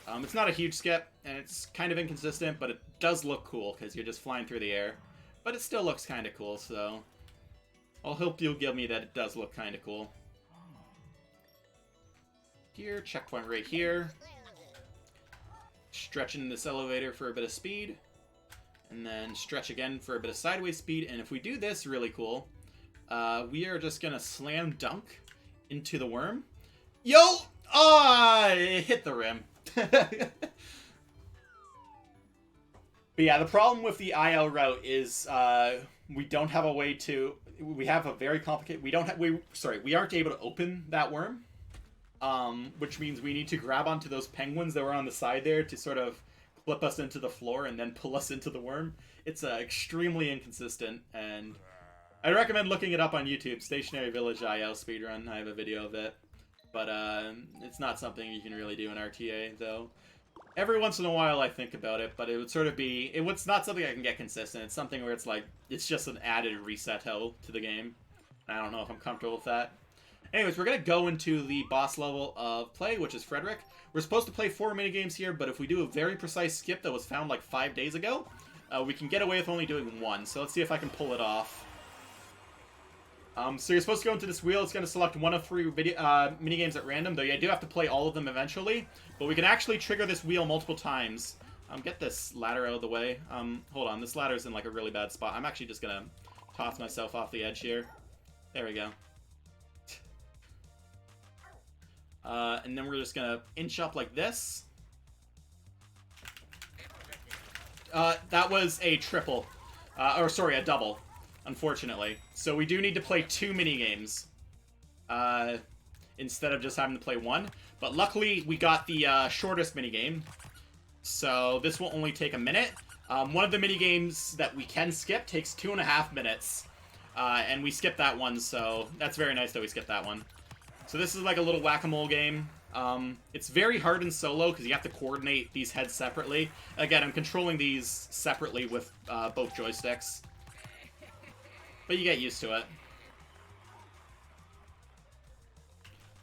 A: It's not a huge skip, and it's kind of inconsistent, but it does look cool, because you're just flying through the air. But it still looks kind of cool, so I'll hope you'll give me that it does look kind of cool. Here, checkpoint right here. Stretching this elevator for a bit of speed. And then stretch again for a bit of sideways speed. And if we do this really cool, we are just going to slam dunk into the worm. Yo! Ah! It hit the rim. But yeah, the problem with the IL route is we don't have a way to... We have a very complicated... We aren't able to open that worm. Which means we need to grab onto those penguins that were on the side there to sort of clip us into the floor and then pull us into the worm. It's extremely inconsistent, and I recommend looking it up on YouTube. Stationary Village IL speedrun. I have a video of it. But it's not something you can really do in RTA, though. Every once in a while I think about it, but it would sort of be... It's not something I can get consistent. It's something where it's like, it's just an added reset hell to the game. I don't know if I'm comfortable with that. Anyways, we're going to go into the boss level of play, which is Frederick. We're supposed to play 4 minigames here, but if we do a very precise skip that was found like 5 days ago, we can get away with only doing 1. So let's see if I can pull it off. So you're supposed to go into this wheel. It's going to select 1 of 3 minigames at random, though you do have to play all of them eventually. But we can actually trigger this wheel multiple times. Get this ladder out of the way. Hold on, this ladder's in like a really bad spot. I'm actually just going to toss myself off the edge here. There we go. And then we're just gonna inch up like this. That was a triple. Or sorry, a double, unfortunately. So we do need to play 2 minigames. Instead of just having to play 1. But luckily, we got the shortest minigame. So this will only take a minute. One of the minigames that we can skip takes 2.5 minutes. And we skipped that one, so that's very nice that we skipped that one. So this is like a little whack-a-mole game. It's very hard in solo because you have to coordinate these heads separately. Again, I'm controlling these separately with both joysticks. But you get used to it.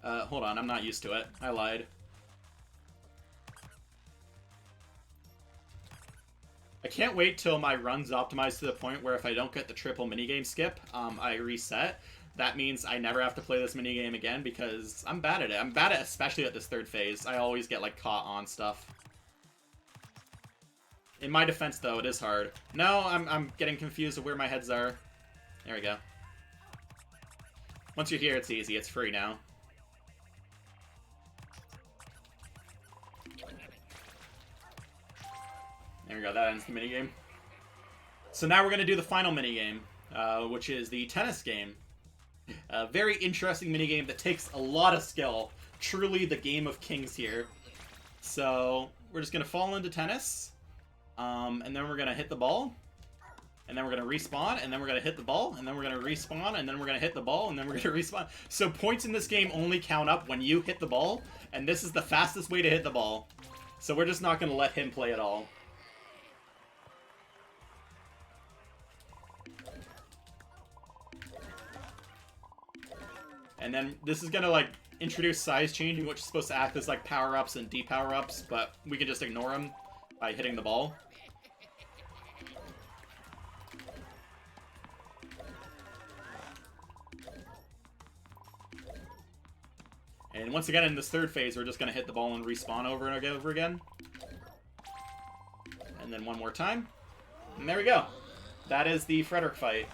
A: Hold on, I'm not used to it. I lied. I can't wait till my run's optimized to the point where if I don't get the triple minigame skip, I reset. That means I never have to play this minigame again because I'm bad at it. I'm bad at especially at this 3rd phase. I always get like caught on stuff. In my defense, though, it is hard. No, I'm getting confused of where my heads are. There we go. Once you're here, it's easy. It's free now. There we go. That ends the minigame. So now we're going to do the final minigame, which is the tennis game. A very interesting minigame that takes a lot of skill. Truly the game of kings here. So we're just going to fall into tennis. And then we're going to hit the ball. And then we're going to respawn. And then we're going to hit the ball. And then we're going to respawn. And then we're going to hit the ball. And then we're going to respawn. So points in this game only count up when you hit the ball. And this is the fastest way to hit the ball. So we're just not going to let him play at all. And then this is going to, like, introduce size changing, which is supposed to act as, like, power-ups and de-power-ups, but we can just ignore them by hitting the ball. And once again, in this third phase, we're just going to hit the ball and respawn over and over again. And then one more time. And there we go. That is the Frederick fight.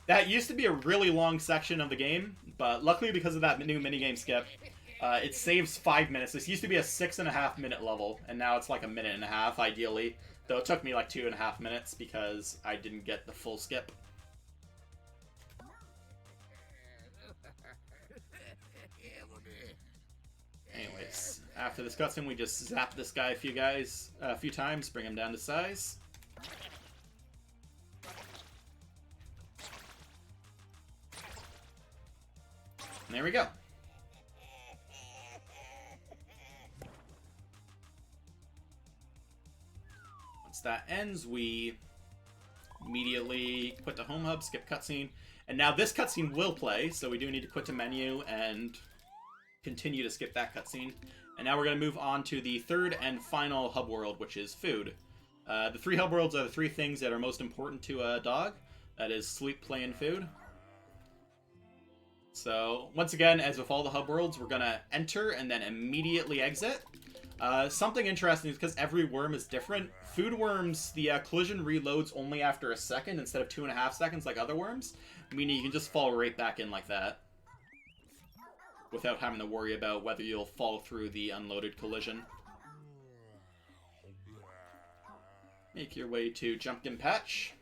A: That used to be a really long section of the game, but luckily because of that new minigame skip, it saves 5 minutes. This used to be a 6.5 minute level, and now it's like 1.5 minutes, ideally. Though it took me like 2.5 minutes because I didn't get the full skip. Anyways, after this cutscene, we just zap this guy a few times, bring him down to size. And there we go. Once that ends, we immediately quit the home hub, skip cutscene. And now this cutscene will play, so we do need to quit to menu and continue to skip that cutscene. And now we're going to move on to the third and final hub world, which is food. The 3 hub worlds are the 3 things that are most important to a dog. That is sleep, play, and food. So, once again, as with all the hub worlds, we're going to enter and then immediately exit. Something interesting is because every worm is different. Food worms, the collision reloads only after a second instead of 2.5 seconds like other worms, meaning you can just fall right back in like that without having to worry about whether you'll fall through the unloaded collision. Make your way to Junction Patch.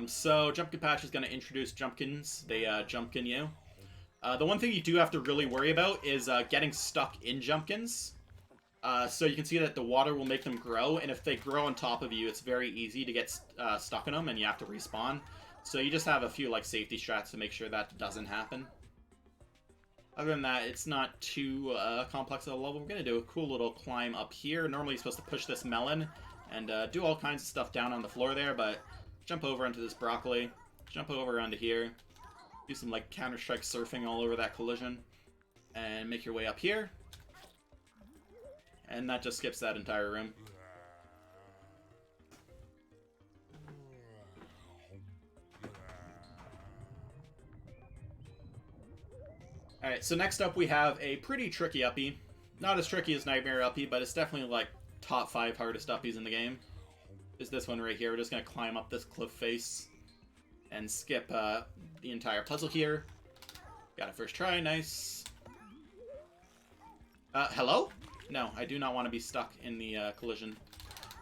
A: So Junction Patch is going to introduce Jumpkins. They Jumpkin you. The one thing you do have to really worry about is getting stuck in Jumpkins. So you can see that the water will make them grow, and if they grow on top of you, it's very easy to get stuck in them, and you have to respawn. So you just have a few like safety strats to make sure that doesn't happen. Other than that, it's not too complex of a level. We're going to do a cool little climb up here. Normally you're supposed to push this melon and do all kinds of stuff down on the floor there, but jump over onto this broccoli, jump over onto here, do some like Counter-Strike surfing all over that collision, and make your way up here. And that just skips that entire room. Alright, so next up we have a pretty tricky uppie. Not as tricky as Nightmare Uppie, but it's definitely like top 5 hardest uppies in the game. Is this one right here. We're just going to climb up this cliff face and skip the entire puzzle here. Got it first try, nice. Hello? No, I do not want to be stuck in the collision.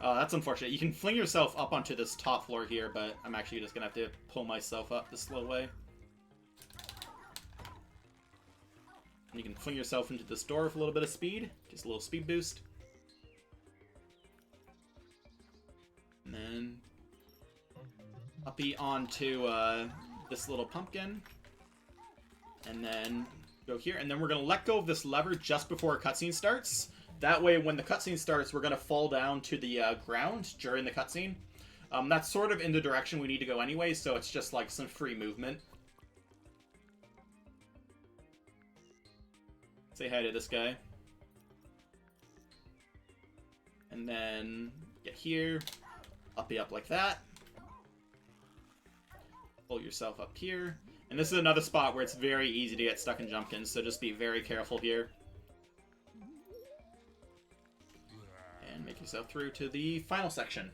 A: That's unfortunate. You can fling yourself up onto this top floor here, but I'm actually just going to have to pull myself up the slow way. And you can fling yourself into this door with a little bit of speed. Just a little speed boost. And then uppy onto this little pumpkin. And then go here. And then we're going to let go of this lever just before a cutscene starts. That way, when the cutscene starts, we're going to fall down to the ground during the cutscene. That's sort of in the direction we need to go anyway, so it's just like some free movement. Say hi to this guy. And then get here. Uppy up like that. Pull yourself up here. And this is another spot where it's very easy to get stuck in Jumpkins, so just be very careful here. yourself through to the final section.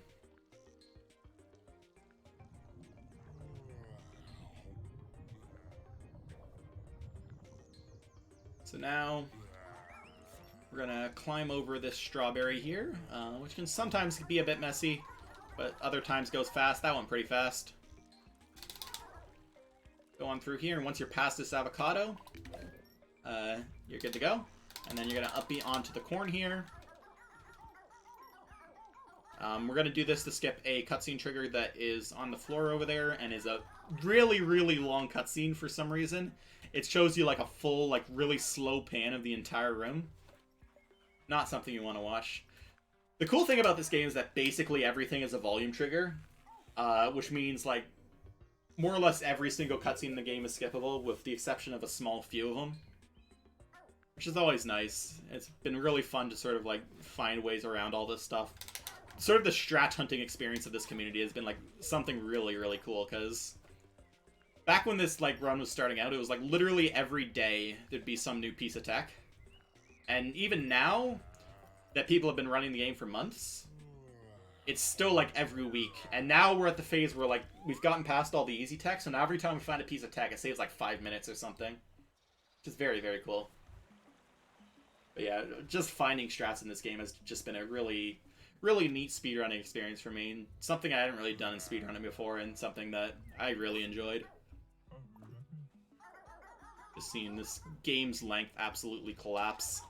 A: So now we're gonna climb over this strawberry here, which can sometimes be a bit messy, but other times goes fast. That went pretty fast. Go on through here, and once you're past this avocado, you're good to go. And then you're gonna upbeat onto the corn here. We're gonna do this to skip a cutscene trigger that is on the floor over there, and is a really, really long cutscene for some reason. It shows you like a full, like really slow pan of the entire room. Not something you want to watch. The cool thing about this game is that basically everything is a volume trigger, which means like more or less every single cutscene in the game is skippable, with the exception of a small few of them, which is always nice. It's been really fun to sort of like find ways around all this stuff. Sort of the strat hunting experience of this community has been like something really, really cool, because back when this like run was starting out, it was like literally every day there'd be some new piece of tech. And even now that people have been running the game for months, it's still like every week. And now we're at the phase where like we've gotten past all the easy tech, so now every time we find a piece of tech, it saves like 5 minutes or something. Which is very, very cool. But yeah, just finding strats in this game has just been a really, really neat speedrunning experience for me. Something I hadn't really done in speedrunning before, and something that I really enjoyed. Just seeing this game's length absolutely collapse.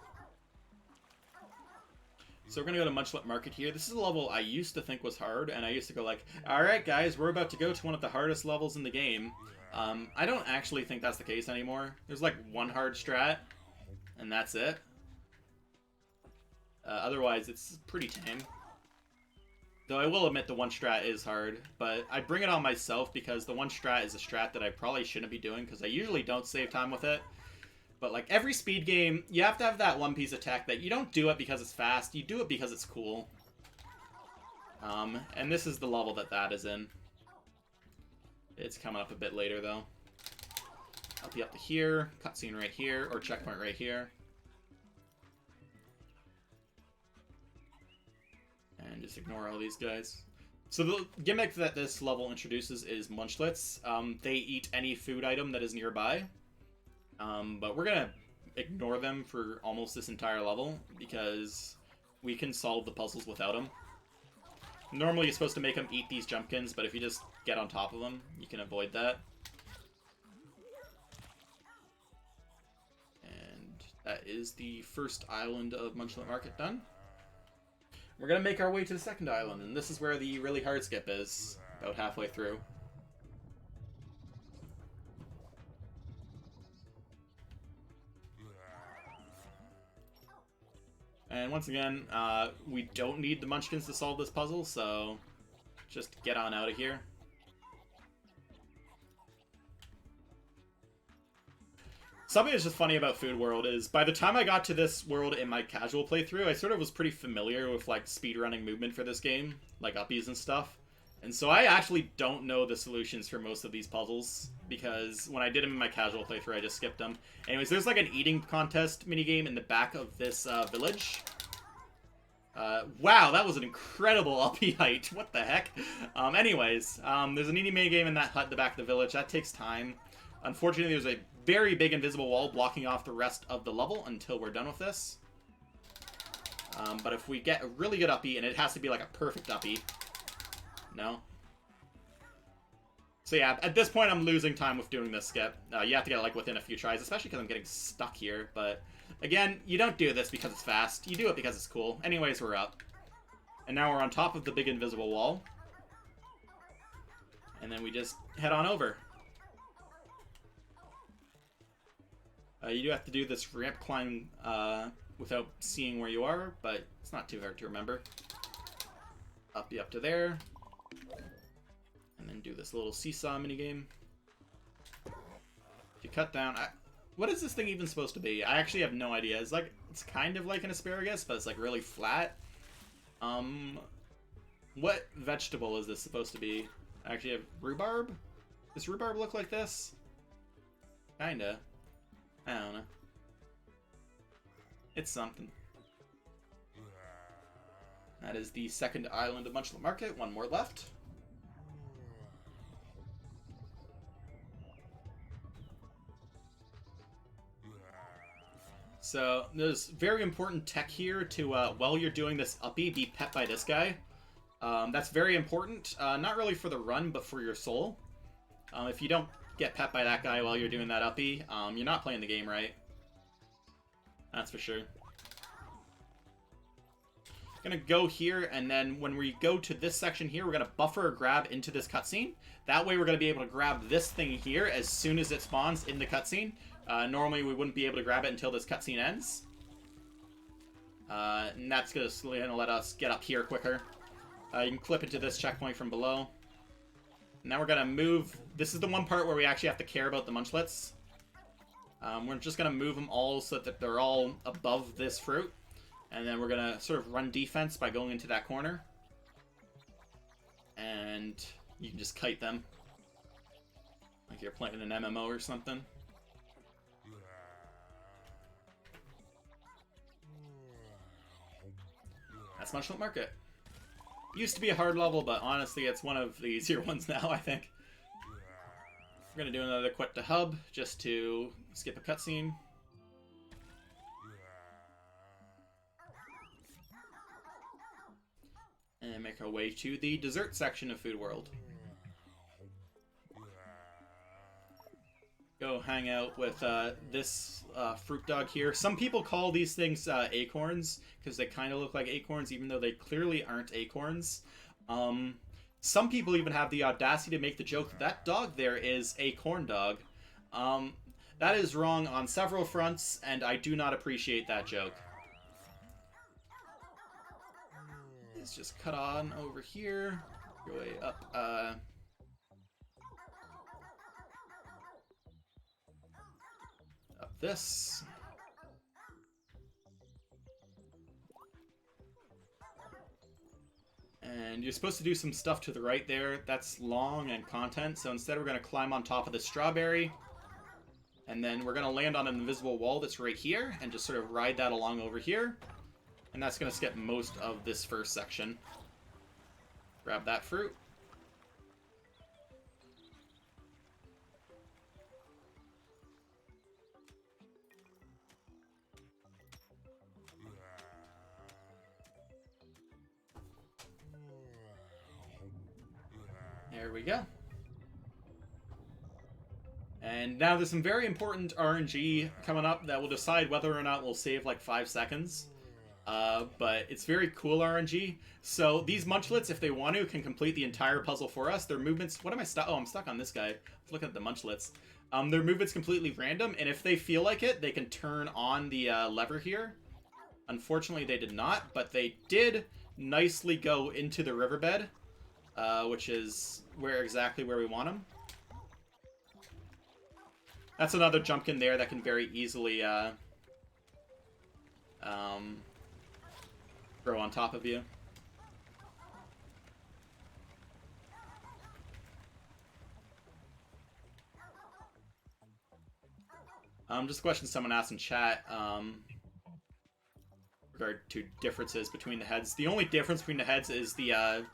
A: So we're going to go to Munchlet Market here. This is a level I used to think was hard, and I used to go like, alright guys, we're about to go to one of the hardest levels in the game. I don't actually think that's the case anymore. There's like one hard strat, and that's it. Otherwise, it's pretty tame. Though I will admit the one strat is hard, but I bring it on myself because the one strat is a strat that I probably shouldn't be doing, because I usually don't save time with it. But like every speed game, you have to have that one piece of tech that you don't do it because it's fast, you do it because it's cool. And this is the level that is in. It's coming up a bit later though. I'll be up to here, cutscene right here, or checkpoint right here. And just ignore all these guys. So the gimmick that this level introduces is munchlets. They eat any food item that is nearby. But we're gonna ignore them for almost this entire level, because we can solve the puzzles without them. Normally you're supposed to make them eat these jumpkins, but if you just get on top of them, you can avoid that. And that is the first island of Munchlet Market done. We're gonna make our way to the second island, and this is where the really hard skip is, about halfway through. And once again, we don't need the munchkins to solve this puzzle, so just get on out of here. Something that's just funny about Food World is, by the time I got to this world in my casual playthrough, I sort of was pretty familiar with, like, speedrunning movement for this game, like uppies and stuff. And so I actually don't know the solutions for most of these puzzles, because when I did them in my casual playthrough, I just skipped them. Anyways, there's like an eating contest minigame in the back of this village. Wow, that was an incredible uppy height. What the heck? Anyways, there's an eating minigame in that hut in the back of the village. That takes time. Unfortunately, there's a very big invisible wall blocking off the rest of the level until we're done with this. But if we get a really good uppy, and it has to be like a perfect uppy. No. So yeah, at this point I'm losing time with doing this skip. You have to get like within a few tries, especially because I'm getting stuck here. But again, you don't do this because it's fast. You do it because it's cool. Anyways, we're up. And now we're on top of the big invisible wall. And then we just head on over. You do have to do this ramp climb without seeing where you are, but it's not too hard to remember. Up to there. And then do this little seesaw minigame. If you cut down... what is this thing even supposed to be? I actually have no idea. It's kind of like an asparagus, but it's like really flat. What vegetable is this supposed to be? I actually have rhubarb? Does rhubarb look like this? Kinda. I don't know. It's something. That is the second island of Munchlet Market. One more left. So there's very important tech here to, while you're doing this uppy, be pet by this guy. That's very important, not really for the run, but for your soul. If you don't get pet by that guy while you're doing that uppy, you're not playing the game right. That's for sure. Gonna go here, and then when we go to this section here, we're gonna buffer or grab into this cutscene. That way we're gonna be able to grab this thing here as soon as it spawns in the cutscene. Normally we wouldn't be able to grab it until this cutscene ends. And that's gonna let us get up here quicker. You can clip into this checkpoint from below. Now we're gonna move. This is the one part where we actually have to care about the munchlets. We're just gonna move them all so that they're all above this fruit. And then we're gonna sort of run defense by going into that corner. And you can just kite them. Like you're playing an MMO or something. That's Munchlet Market. Used to be a hard level, but honestly, it's one of the easier ones now, I think. We're gonna do another quit to hub, just to skip a cutscene. And make our way to the dessert section of Food World. Go hang out with this fruit dog here. Some people call these things acorns because they kind of look like acorns, even though they clearly aren't acorns. Some people even have the audacity to make the joke that that dog there is a corn dog. That is wrong on several fronts, and I do not appreciate that joke. Let's just cut on over here. Your way up. Up this. And you're supposed to do some stuff to the right there. That's long and content. So instead we're going to climb on top of the strawberry. And then we're going to land on an invisible wall that's right here. And just sort of ride that along over here. And that's going to skip most of this first section. Grab that fruit. There we go. And now there's some very important RNG coming up that will decide whether or not we'll save like 5 seconds. But it's very cool RNG. So these munchlets, if they want to, can complete the entire puzzle for us. Their movements... What am I stuck... Oh, I'm stuck on this guy. Let's look at the munchlets. Their movement's completely random, and if they feel like it, they can turn on the lever here. Unfortunately, they did not, but they did nicely go into the riverbed, which is exactly where we want them. That's another Junction there that can very easily grow on top of you. Just a question someone asked in chat regard to differences between the heads. The only difference between the heads is the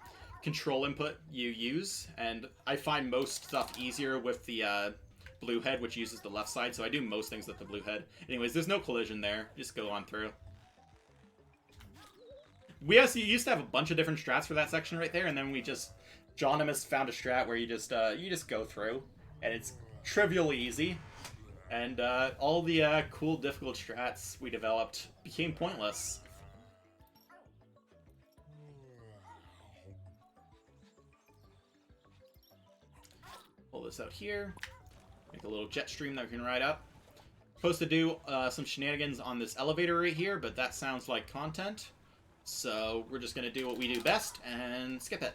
A: control input you use, and I find most stuff easier with the blue head, which uses the left side, so I do most things with the blue head. Anyways, there's no collision there. Just go on through. We actually used to have a bunch of different strats for that section right there, and then we just... Johnimus found a strat where you just go through, and it's trivially easy. And all the cool, difficult strats we developed became pointless. Pull this out here. Make a little jet stream that we can ride up. Supposed to do some shenanigans on this elevator right here, but that sounds like content. So we're just going to do what we do best and skip it.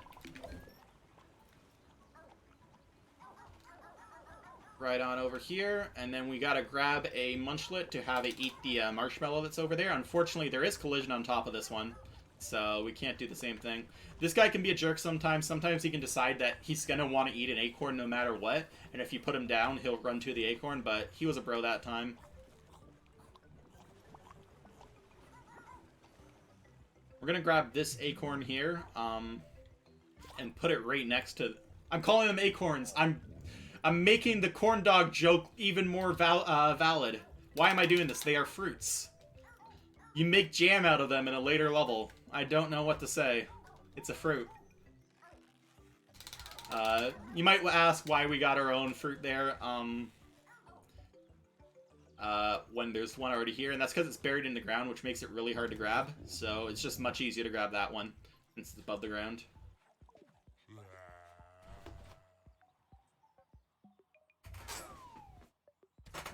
A: Right on over here, and then we gotta grab a munchlet to have it eat the marshmallow that's over there. Unfortunately, there is collision on top of this one, so we can't do the same thing. This guy can be a jerk sometimes. Sometimes he can decide that he's gonna want to eat an acorn no matter what, and if you put him down, he'll run to the acorn, but he was a bro that time. We're gonna grab this acorn here, and put it right next to... I'm calling them acorns. I'm making the corn dog joke even more valid. Why am I doing this? They are fruits. You make jam out of them in a later level. I don't know what to say. It's a fruit. You might ask why we got our own fruit there, when there's one already here, and that's because it's buried in the ground, which makes it really hard to grab. So it's just much easier to grab that one since it's above the ground.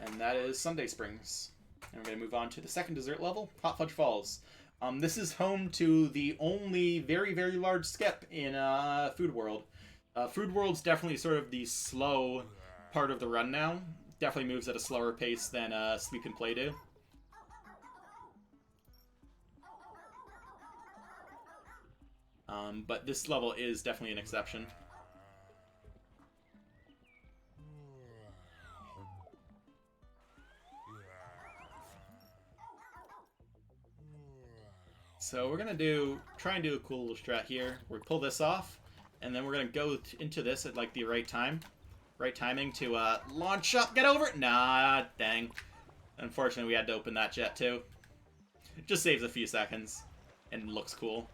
A: And that is Sunday Springs. And we're going to move on to the second dessert level, Hot Fudge Falls. This is home to the only very, very large skip in Food World. Food World's definitely sort of the slow part of the run now. Definitely moves at a slower pace than Sleep and Play do. But this level is definitely an exception. So we're gonna try and do a cool little strat here. We pull this off, and then we're gonna go into this at like the right timing to launch up. Get over it. Nah, dang. Unfortunately, we had to open that jet too. It just saves a few seconds, and looks cool.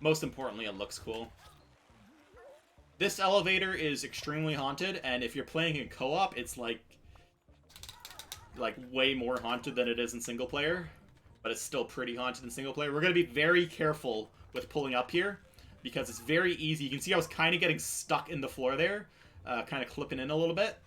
A: Most importantly, it looks cool. This elevator is extremely haunted, and if you're playing in co-op, it's like way more haunted than it is in single player. But it's still pretty haunted in single player. We're going to be very careful with pulling up here, because it's very easy. You can see I was kind of getting stuck in the floor there, kind of clipping in a little bit.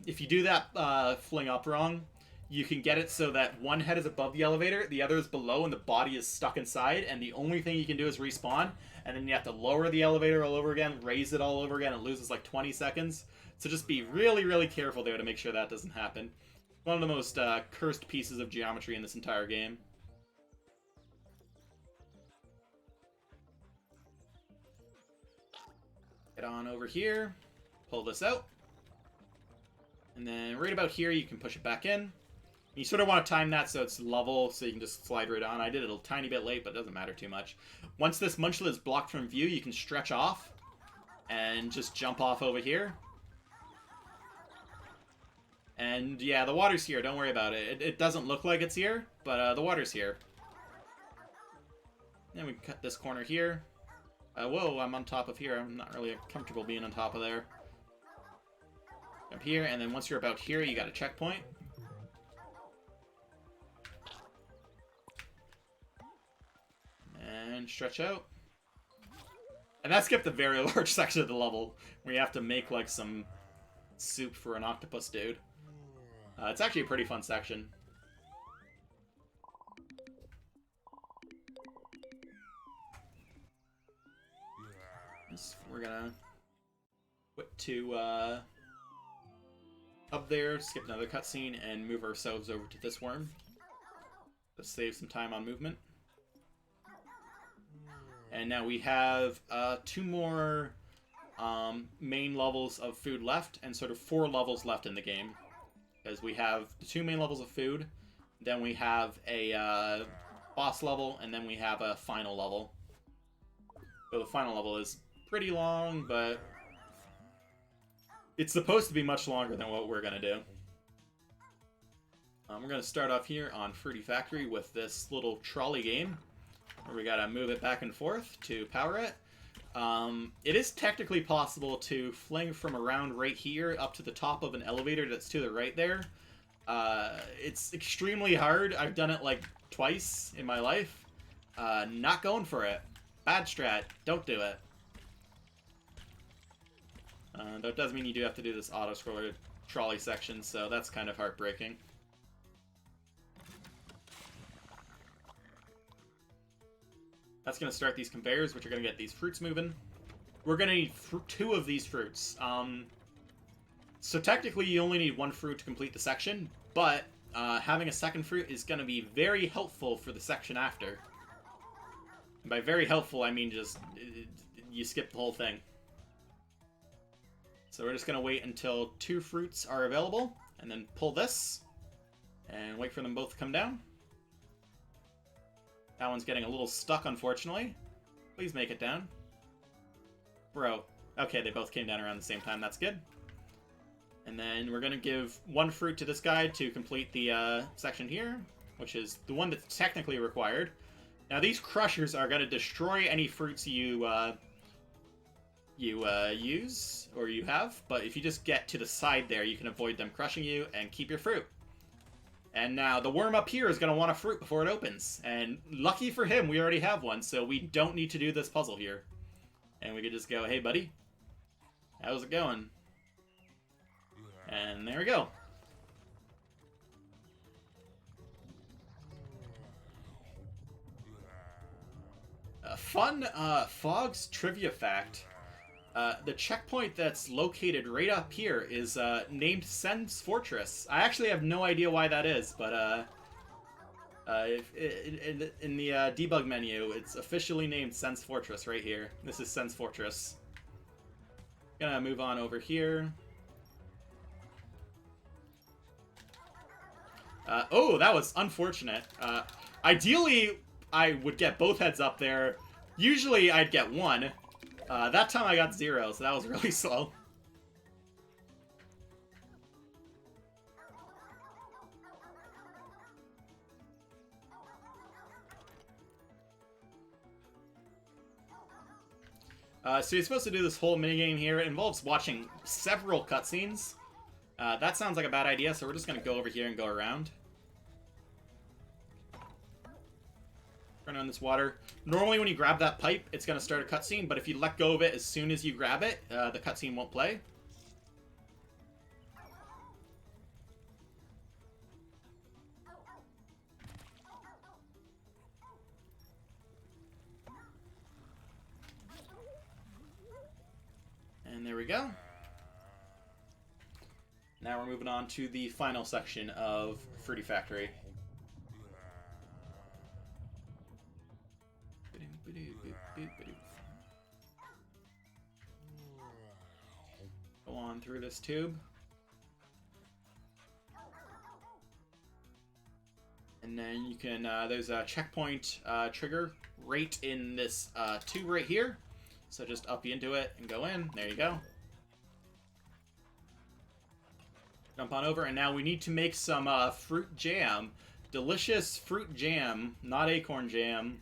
A: If you do that fling up wrong, you can get it so that one head is above the elevator, the other is below, and the body is stuck inside, and the only thing you can do is respawn, and then you have to lower the elevator all over again, raise it all over again, it loses like 20 seconds. So just be really, really careful there to make sure that doesn't happen. One of the most cursed pieces of geometry in this entire game. Get on over here, pull this out, and then right about here you can push it back in. You sort of want to time that so it's level, so you can just slide right on. I did it a tiny bit late, but it doesn't matter too much. Once this Munchlid is blocked from view, you can stretch off and just jump off over here. And yeah, the water's here, don't worry about it. It doesn't look like it's here, but the water's here. Then we can cut this corner here. Whoa, I'm on top of here. I'm not really comfortable being on top of there. Up here, and then once you're about here, you got a checkpoint. And stretch out. And that skipped a very large section of the level, where you have to make like some soup for an octopus dude. It's actually a pretty fun section. We're gonna quit to up there, skip another cutscene, and move ourselves over to this worm. Let's save some time on movement. And now we have 2 more main levels of food left, and sort of 4 levels left in the game. Because we have the 2 main levels of food, then we have a boss level, and then we have a final level. So the final level is pretty long, but it's supposed to be much longer than what we're going to do. We're going to start off here on Fruity Factory with this little trolley game, where we got to move it back and forth to power it. It is technically possible to fling from around right here up to the top of an elevator that's to the right there. It's extremely hard. I've done it like twice in my life. Not going for it. Bad strat. Don't do it. That does mean you do have to do this auto-scroller trolley section, so that's kind of heartbreaking. That's going to start these conveyors, which are going to get these fruits moving. We're going to need 2 of these fruits. So technically you only need 1 fruit to complete the section, but having a second fruit is going to be very helpful for the section after. And by very helpful, I mean just you skip the whole thing. So we're just going to wait until 2 fruits are available, and then pull this, and wait for them both to come down. That one's getting a little stuck, unfortunately. Please make it down. Bro. Okay, they both came down around the same time. That's good. And then we're going to give one fruit to this guy to complete the section here, which is the one that's technically required. Now, these crushers are going to destroy any fruits you use or you have, but if you just get to the side there, you can avoid them crushing you and keep your fruit. And now the worm up here is going to want a fruit before it opens. And lucky for him, we already have one, so we don't need to do this puzzle here. And we could just go, hey, buddy, how's it going? And there we go. A fun PHOGS trivia fact. The checkpoint that's located right up here is named Sen's Fortress. I actually have no idea why that is, but in the debug menu, it's officially named Sen's Fortress right here. This is Sen's Fortress. Gonna move on over here. Oh, that was unfortunate. Ideally, I would get both heads up there. Usually, I'd get one. That time I got 0, so that was really slow. So you're supposed to do this whole minigame here. It involves watching several cutscenes. That sounds like a bad idea, so we're just going to go over here and go around. Turn on this water. Normally when you grab that pipe, it's going to start a cutscene, but if you let go of it as soon as you grab it, the cutscene won't play. And there we go. Now we're moving on to the final section of Fruity Factory. Go on through this tube. And then you can, there's a checkpoint trigger right in this tube right here. So just up into it and go in. There you go. Jump on over, and now we need to make some fruit jam. Delicious fruit jam, not acorn jam,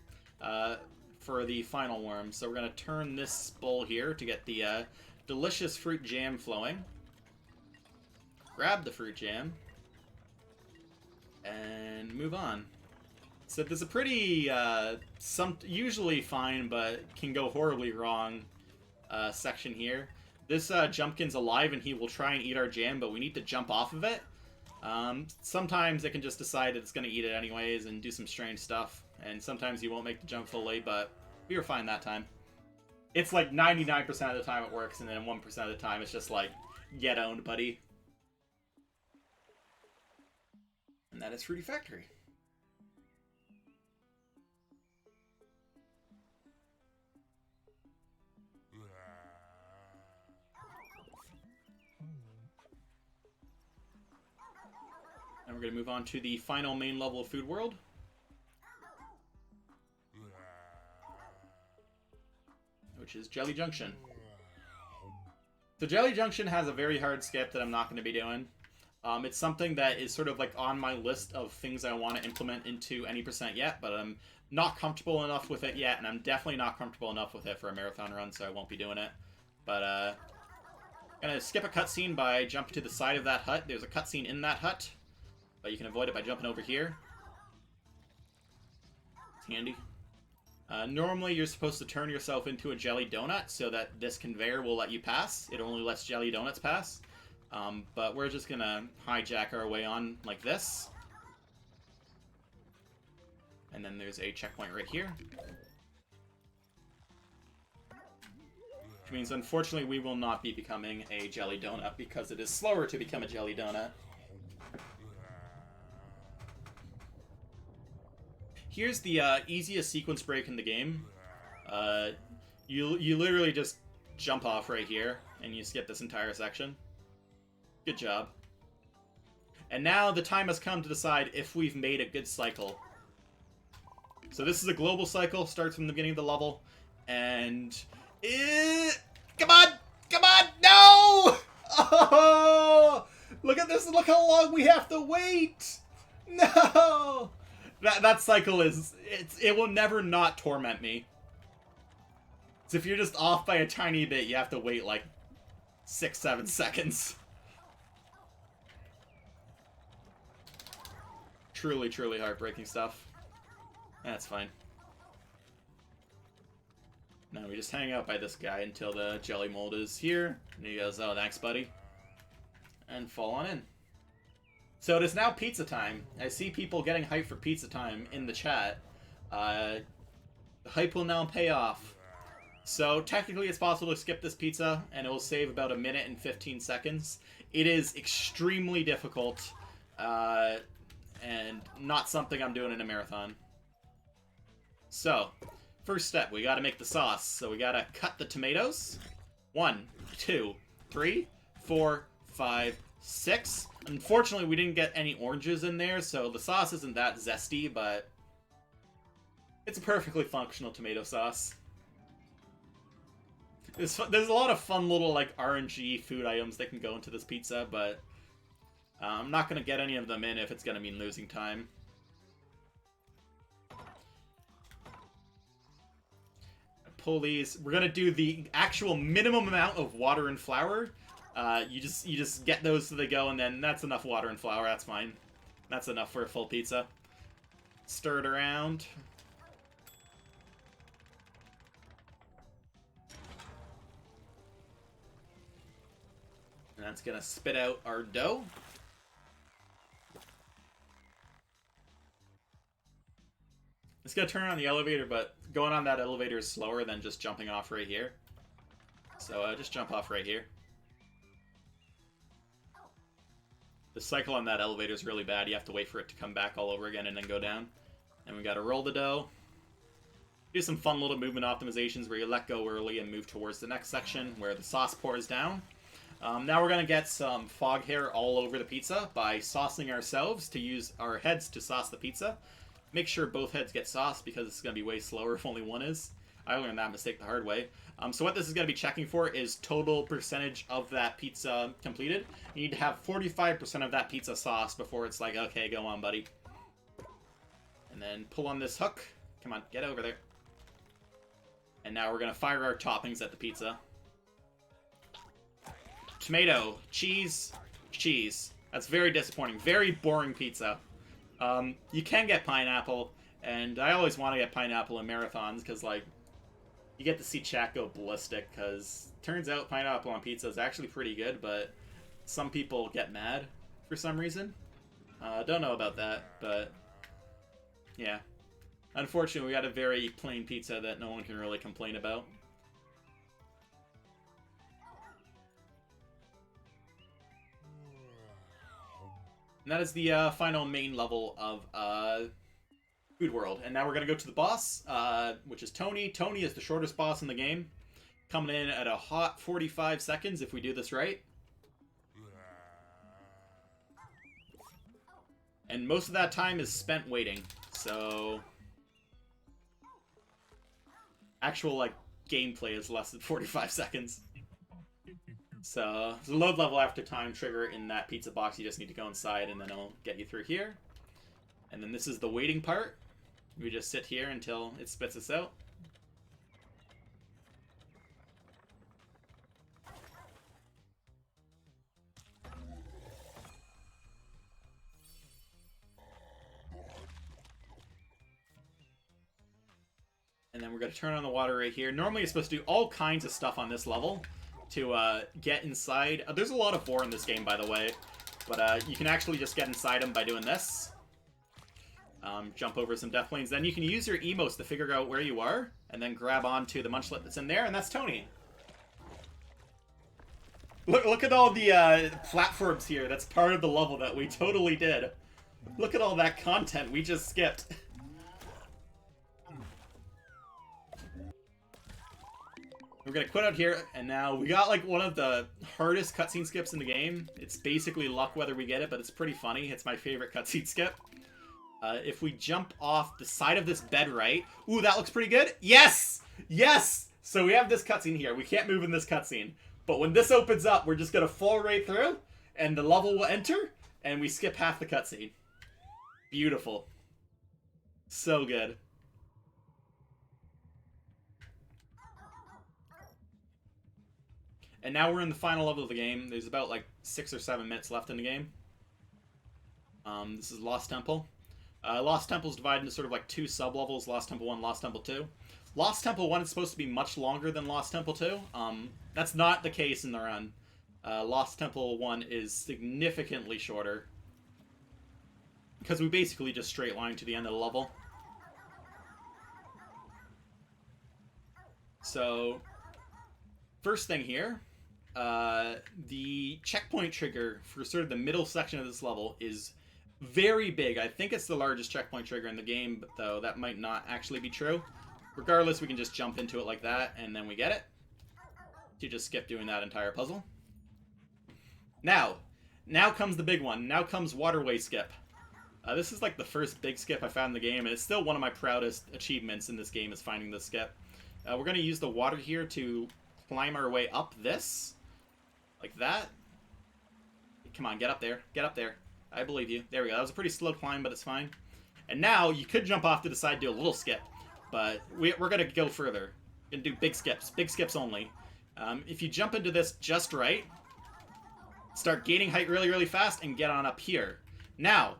A: for the final worm. So we're going to turn this bowl here to get the delicious fruit jam flowing. Grab the fruit jam. And move on. So there's a pretty, usually fine, but can go horribly wrong section here. This Jumpkin's alive and he will try and eat our jam, but we need to jump off of it. Sometimes it can just decide that it's going to eat it anyways and do some strange stuff. And sometimes you won't make the jump fully, but we were fine that time. It's like 99% of the time it works, and then 1% of the time it's just like, get owned, buddy. And that is Fruity Factory. And we're going to move on to the final main level of Food World. Which is Jelly Junction. So Jelly Junction has a very hard skip that I'm not going to be doing. It's something that is sort of like on my list of things I want to implement into any percent yet, but I'm not comfortable enough with it yet, and I'm definitely not comfortable enough with it for a marathon run, so I won't be doing it. But, gonna skip a cutscene by jumping to the side of that hut. There's a cutscene in that hut, but you can avoid it by jumping over here. It's handy. Normally, you're supposed to turn yourself into a jelly donut so that this conveyor will let you pass. It only lets jelly donuts pass. But we're just gonna hijack our way on like this. And then there's a checkpoint right here. Which means, unfortunately, we will not be becoming a jelly donut because it is slower to become a jelly donut. Here's the easiest sequence break in the game. You literally just jump off right here, and you skip this entire section. Good job. And now the time has come to decide if we've made a good cycle. So this is a global cycle, starts from the beginning of the level, and come on! Come on! No! Oh! Look at this, look how long we have to wait! No! That cycle it will never not torment me. So if you're just off by a tiny bit, you have to wait like 6-7 seconds. Truly, truly heartbreaking stuff. That's fine. Now we just hang out by this guy until the jelly mold is here. And he goes, oh, thanks, buddy. And fall on in. So it is now pizza time. I see people getting hype for pizza time in the chat. The hype will now pay off. So technically it's possible to skip this pizza, and it will save about 1 minute and 15 seconds. It is extremely difficult, and not something I'm doing in a marathon. So, first step, we gotta make the sauce. So we gotta cut the tomatoes. 1, 2, 3, 4, 5, 6. Unfortunately, we didn't get any oranges in there, so the sauce isn't that zesty, but it's a perfectly functional tomato sauce. There's a lot of fun little, like, RNG food items that can go into this pizza, but I'm not going to get any of them in if it's going to mean losing time. Pull these. We're going to do the actual minimum amount of water and flour. You just get those so they go, and then that's enough water and flour. That's fine. That's enough for a full pizza. Stir it around. And that's going to spit out our dough. It's going to turn on the elevator, but going on that elevator is slower than just jumping off right here. So just jump off right here. The cycle on that elevator is really bad. You have to wait for it to come back all over again and then go down. And we got to roll the dough. Do some fun little movement optimizations where you let go early and move towards the next section where the sauce pours down. Now we're going to get some fog hair all over the pizza by saucing ourselves to use our heads to sauce the pizza. Make sure both heads get sauced because it's going to be way slower if only one is. I learned that mistake the hard way. So what this is going to be checking for is total percentage of that pizza completed. You need to have 45% of that pizza sauce before it's like, okay, go on, buddy. And then pull on this hook. Come on, get over there. And now we're going to fire our toppings at the pizza. Tomato, cheese, cheese. That's very disappointing. Very boring pizza. You can get pineapple, and I always want to get pineapple in marathons because, like, you get to see chat go ballistic because turns out pineapple on pizza is actually pretty good, but some people get mad for some reason. Don't know about that, but yeah. Unfortunately, we got a very plain pizza that no one can really complain about. And that is the final main level of Food World. And now we're going to go to the boss, which is Tony. Tony is the shortest boss in the game. Coming in at a hot 45 seconds if we do this right. And most of that time is spent waiting. So actual, like, gameplay is less than 45 seconds. So, there's a load level after time trigger in that pizza box. You just need to go inside and then it'll get you through here. And then this is the waiting part. We just sit here until it spits us out. And then we're going to turn on the water right here. Normally you're supposed to do all kinds of stuff on this level to get inside. There's a lot of boar in this game, by the way, but you can actually just get inside them by doing this. Jump over some death planes. Then you can use your emotes to figure out where you are, and then grab onto the munchlet that's in there, and that's Tony. Look at all the platforms here. That's part of the level that we totally did. Look at all that content we just skipped. We're gonna quit out here, and now we got like one of the hardest cutscene skips in the game. It's basically luck whether we get it, but it's pretty funny. It's my favorite cutscene skip. If we jump off the side of this bed right... Ooh, that looks pretty good. Yes! Yes! So we have this cutscene here. We can't move in this cutscene. But when this opens up, we're just going to fall right through, and the level will enter, and we skip half the cutscene. Beautiful. So good. And now we're in the final level of the game. There's about like 6 or 7 minutes left in the game. This is Lost Temple. Lost Temple is divided into sort of like 2 sub-levels, Lost Temple 1, Lost Temple 2. Lost Temple 1 is supposed to be much longer than Lost Temple 2. That's not the case in the run. Lost Temple 1 is significantly shorter. Because we basically just straight line to the end of the level. So, first thing here, the checkpoint trigger for sort of the middle section of this level is very big. I think it's the largest checkpoint trigger in the game, but though that might not actually be true. Regardless, we can just jump into it like that, and then we get it. You just skip doing that entire puzzle. Now comes the big one. Now comes Waterway Skip. This is like the first big skip I found in the game, and it's still one of my proudest achievements in this game is finding this skip. We're going to use the water here to climb our way up this. Like that. Come on, get up there. Get up there. I believe you. There we go. That was a pretty slow climb, but it's fine. And now, you could jump off to the side, do a little skip. But we're going to go further. We're going to do big skips. Big skips only. If you jump into this just right, start gaining height really, really fast, and get on up here. Now,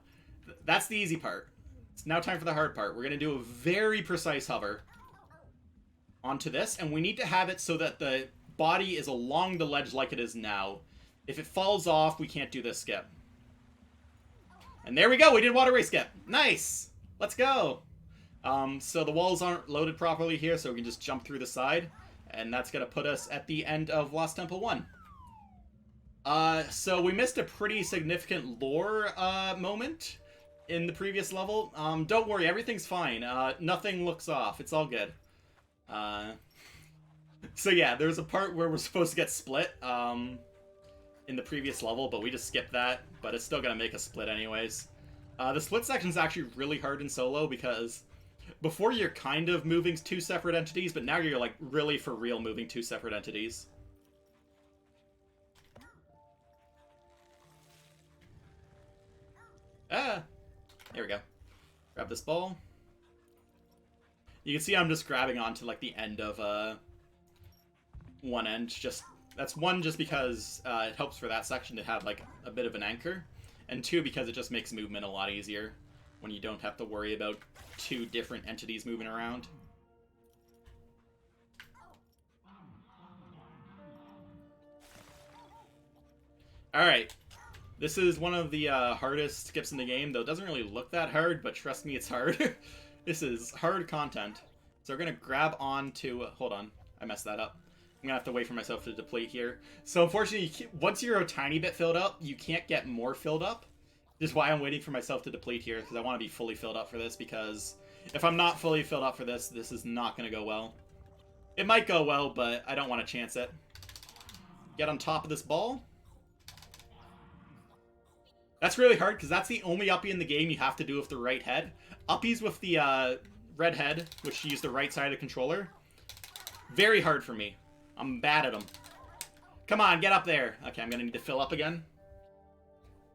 A: that's the easy part. It's now time for the hard part. We're going to do a very precise hover onto this, and we need to have it so that the body is along the ledge like it is now. If it falls off, we can't do this skip. And there we go, we did Waterway Skip. Nice! Let's go! So the walls aren't loaded properly here, so we can just jump through the side. And that's going to put us at the end of Lost Temple 1. So we missed a pretty significant lore moment in the previous level. Don't worry, everything's fine. Nothing looks off. It's all good. So yeah, there's a part where we're supposed to get split in the previous level, but we just skipped that. But it's still going to make a split anyways. The split section is actually really hard in solo because before you're kind of moving 2 separate entities, but now you're like really for real moving 2 separate entities. There we go. Grab this ball. You can see I'm just grabbing onto like the end of one end. That's one, just because it helps for that section to have like a bit of an anchor, and 2 because it just makes movement a lot easier when you don't have to worry about 2 different entities moving around. Alright, this is one of the hardest skips in the game, though it doesn't really look that hard, but trust me, it's hard. This is hard content. So we're going to grab on to... hold on, I messed that up. I'm going to have to wait for myself to deplete here. So unfortunately, once you're a tiny bit filled up, you can't get more filled up. This is why I'm waiting for myself to deplete here, because I want to be fully filled up for this, because if I'm not fully filled up for this, this is not going to go well. It might go well, but I don't want to chance it. Get on top of this ball. That's really hard, because that's the only uppie in the game you have to do with the right head. Uppies with the red head, which you use the right side of the controller, very hard for me. I'm bad at them. Come on, get up there. Okay, I'm going to need to fill up again.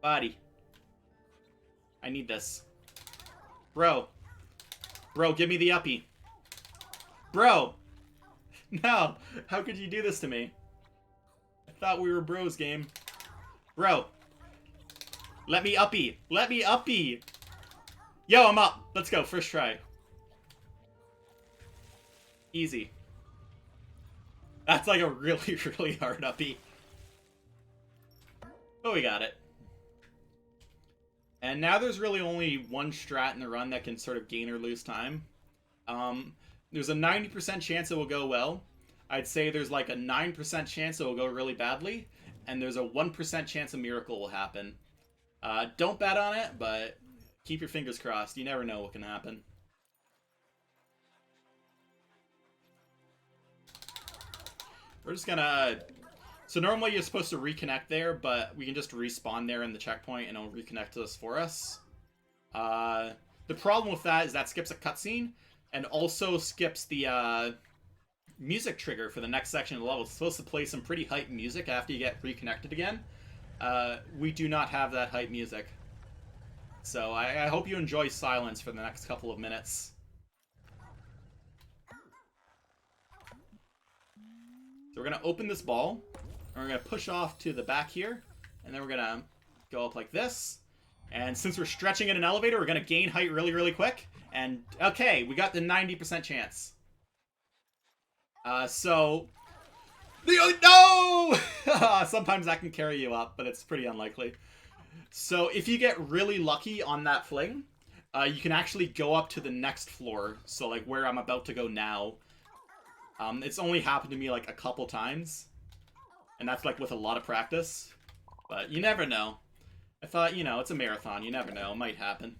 A: Buddy. I need this. Bro. Bro, give me the uppie. Bro. No. How could you do this to me? I thought we were bros, game. Bro. Let me uppie. Let me uppie. Yo, I'm up. Let's go. First try. Easy. That's like a really, really hard uppie. But we got it. And now there's really only one strat in the run that can sort of gain or lose time. There's a 90% chance it will go well. I'd say there's like a 9% chance it will go really badly. And there's a 1% chance a miracle will happen. Don't bet on it, but keep your fingers crossed. You never know what can happen. We're just gonna... So normally you're supposed to reconnect there, but we can just respawn there in the checkpoint and it'll reconnect to us for us. The problem with that is that skips a cutscene and also skips the music trigger for the next section of the level. It's supposed to play some pretty hype music after you get reconnected again. We do not have that hype music. So I hope you enjoy silence for the next couple of minutes. So we're going to open this ball, and we're going to push off to the back here, and then we're going to go up like this. And since we're stretching in an elevator, we're going to gain height really, really quick. And, okay, we got the 90% chance. No! Sometimes that can carry you up, but it's pretty unlikely. So if you get really lucky on that fling, you can actually go up to the next floor. So like where I'm about to go now. It's only happened to me like a couple times. And that's like with a lot of practice. But you never know. I thought, you know, it's a marathon. You never know. It might happen.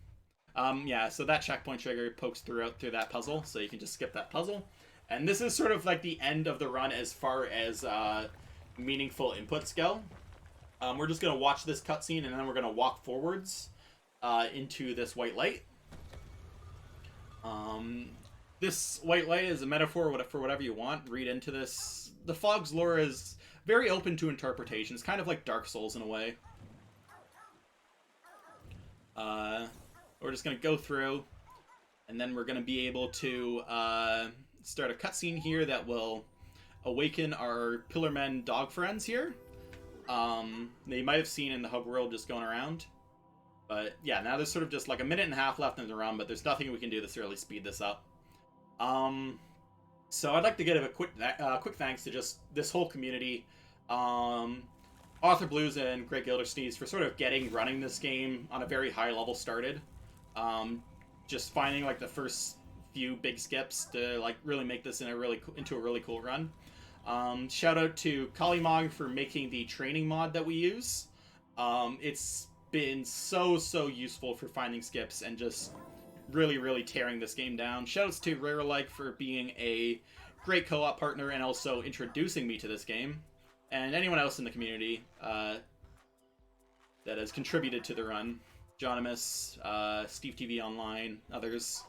A: Yeah, so that checkpoint trigger pokes through that puzzle. So you can just skip that puzzle. And this is sort of like the end of the run as far as meaningful inputs go. We're just going to watch this cutscene, and then we're going to walk forwards into this white light. This white light is a metaphor for whatever you want. Read into this. The PHOGS lore is very open to interpretation. It's kind of like Dark Souls in a way. We're just going to go through, and then we're going to be able to start a cutscene here that will awaken our Pillarmen dog friends here. They might have seen in the hub world just going around. But yeah, now there's sort of just like a minute and a half left in the run, but there's nothing we can do to really speed this up. So I'd like to give a quick thanks to just this whole community, Author Blues and Great Gildersleeves for sort of running this game on a very high level started. Just finding like the first few big skips to like really make this into a really cool run. Shout out to Kallimog for making the training mod that we use. It's been so useful for finding skips and just really tearing this game down. Shoutouts to RareLike for being a great co-op partner and also introducing me to this game. And anyone else in the community that has contributed to the run. Jonimus, Steve TV Online, others.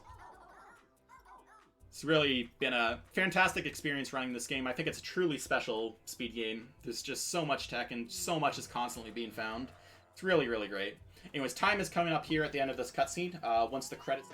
A: It's really been a fantastic experience running this game. I think it's a truly special speed game. There's just so much tech and so much is constantly being found. It's really great. Anyways, time is coming up here at the end of this cutscene. Once the credits...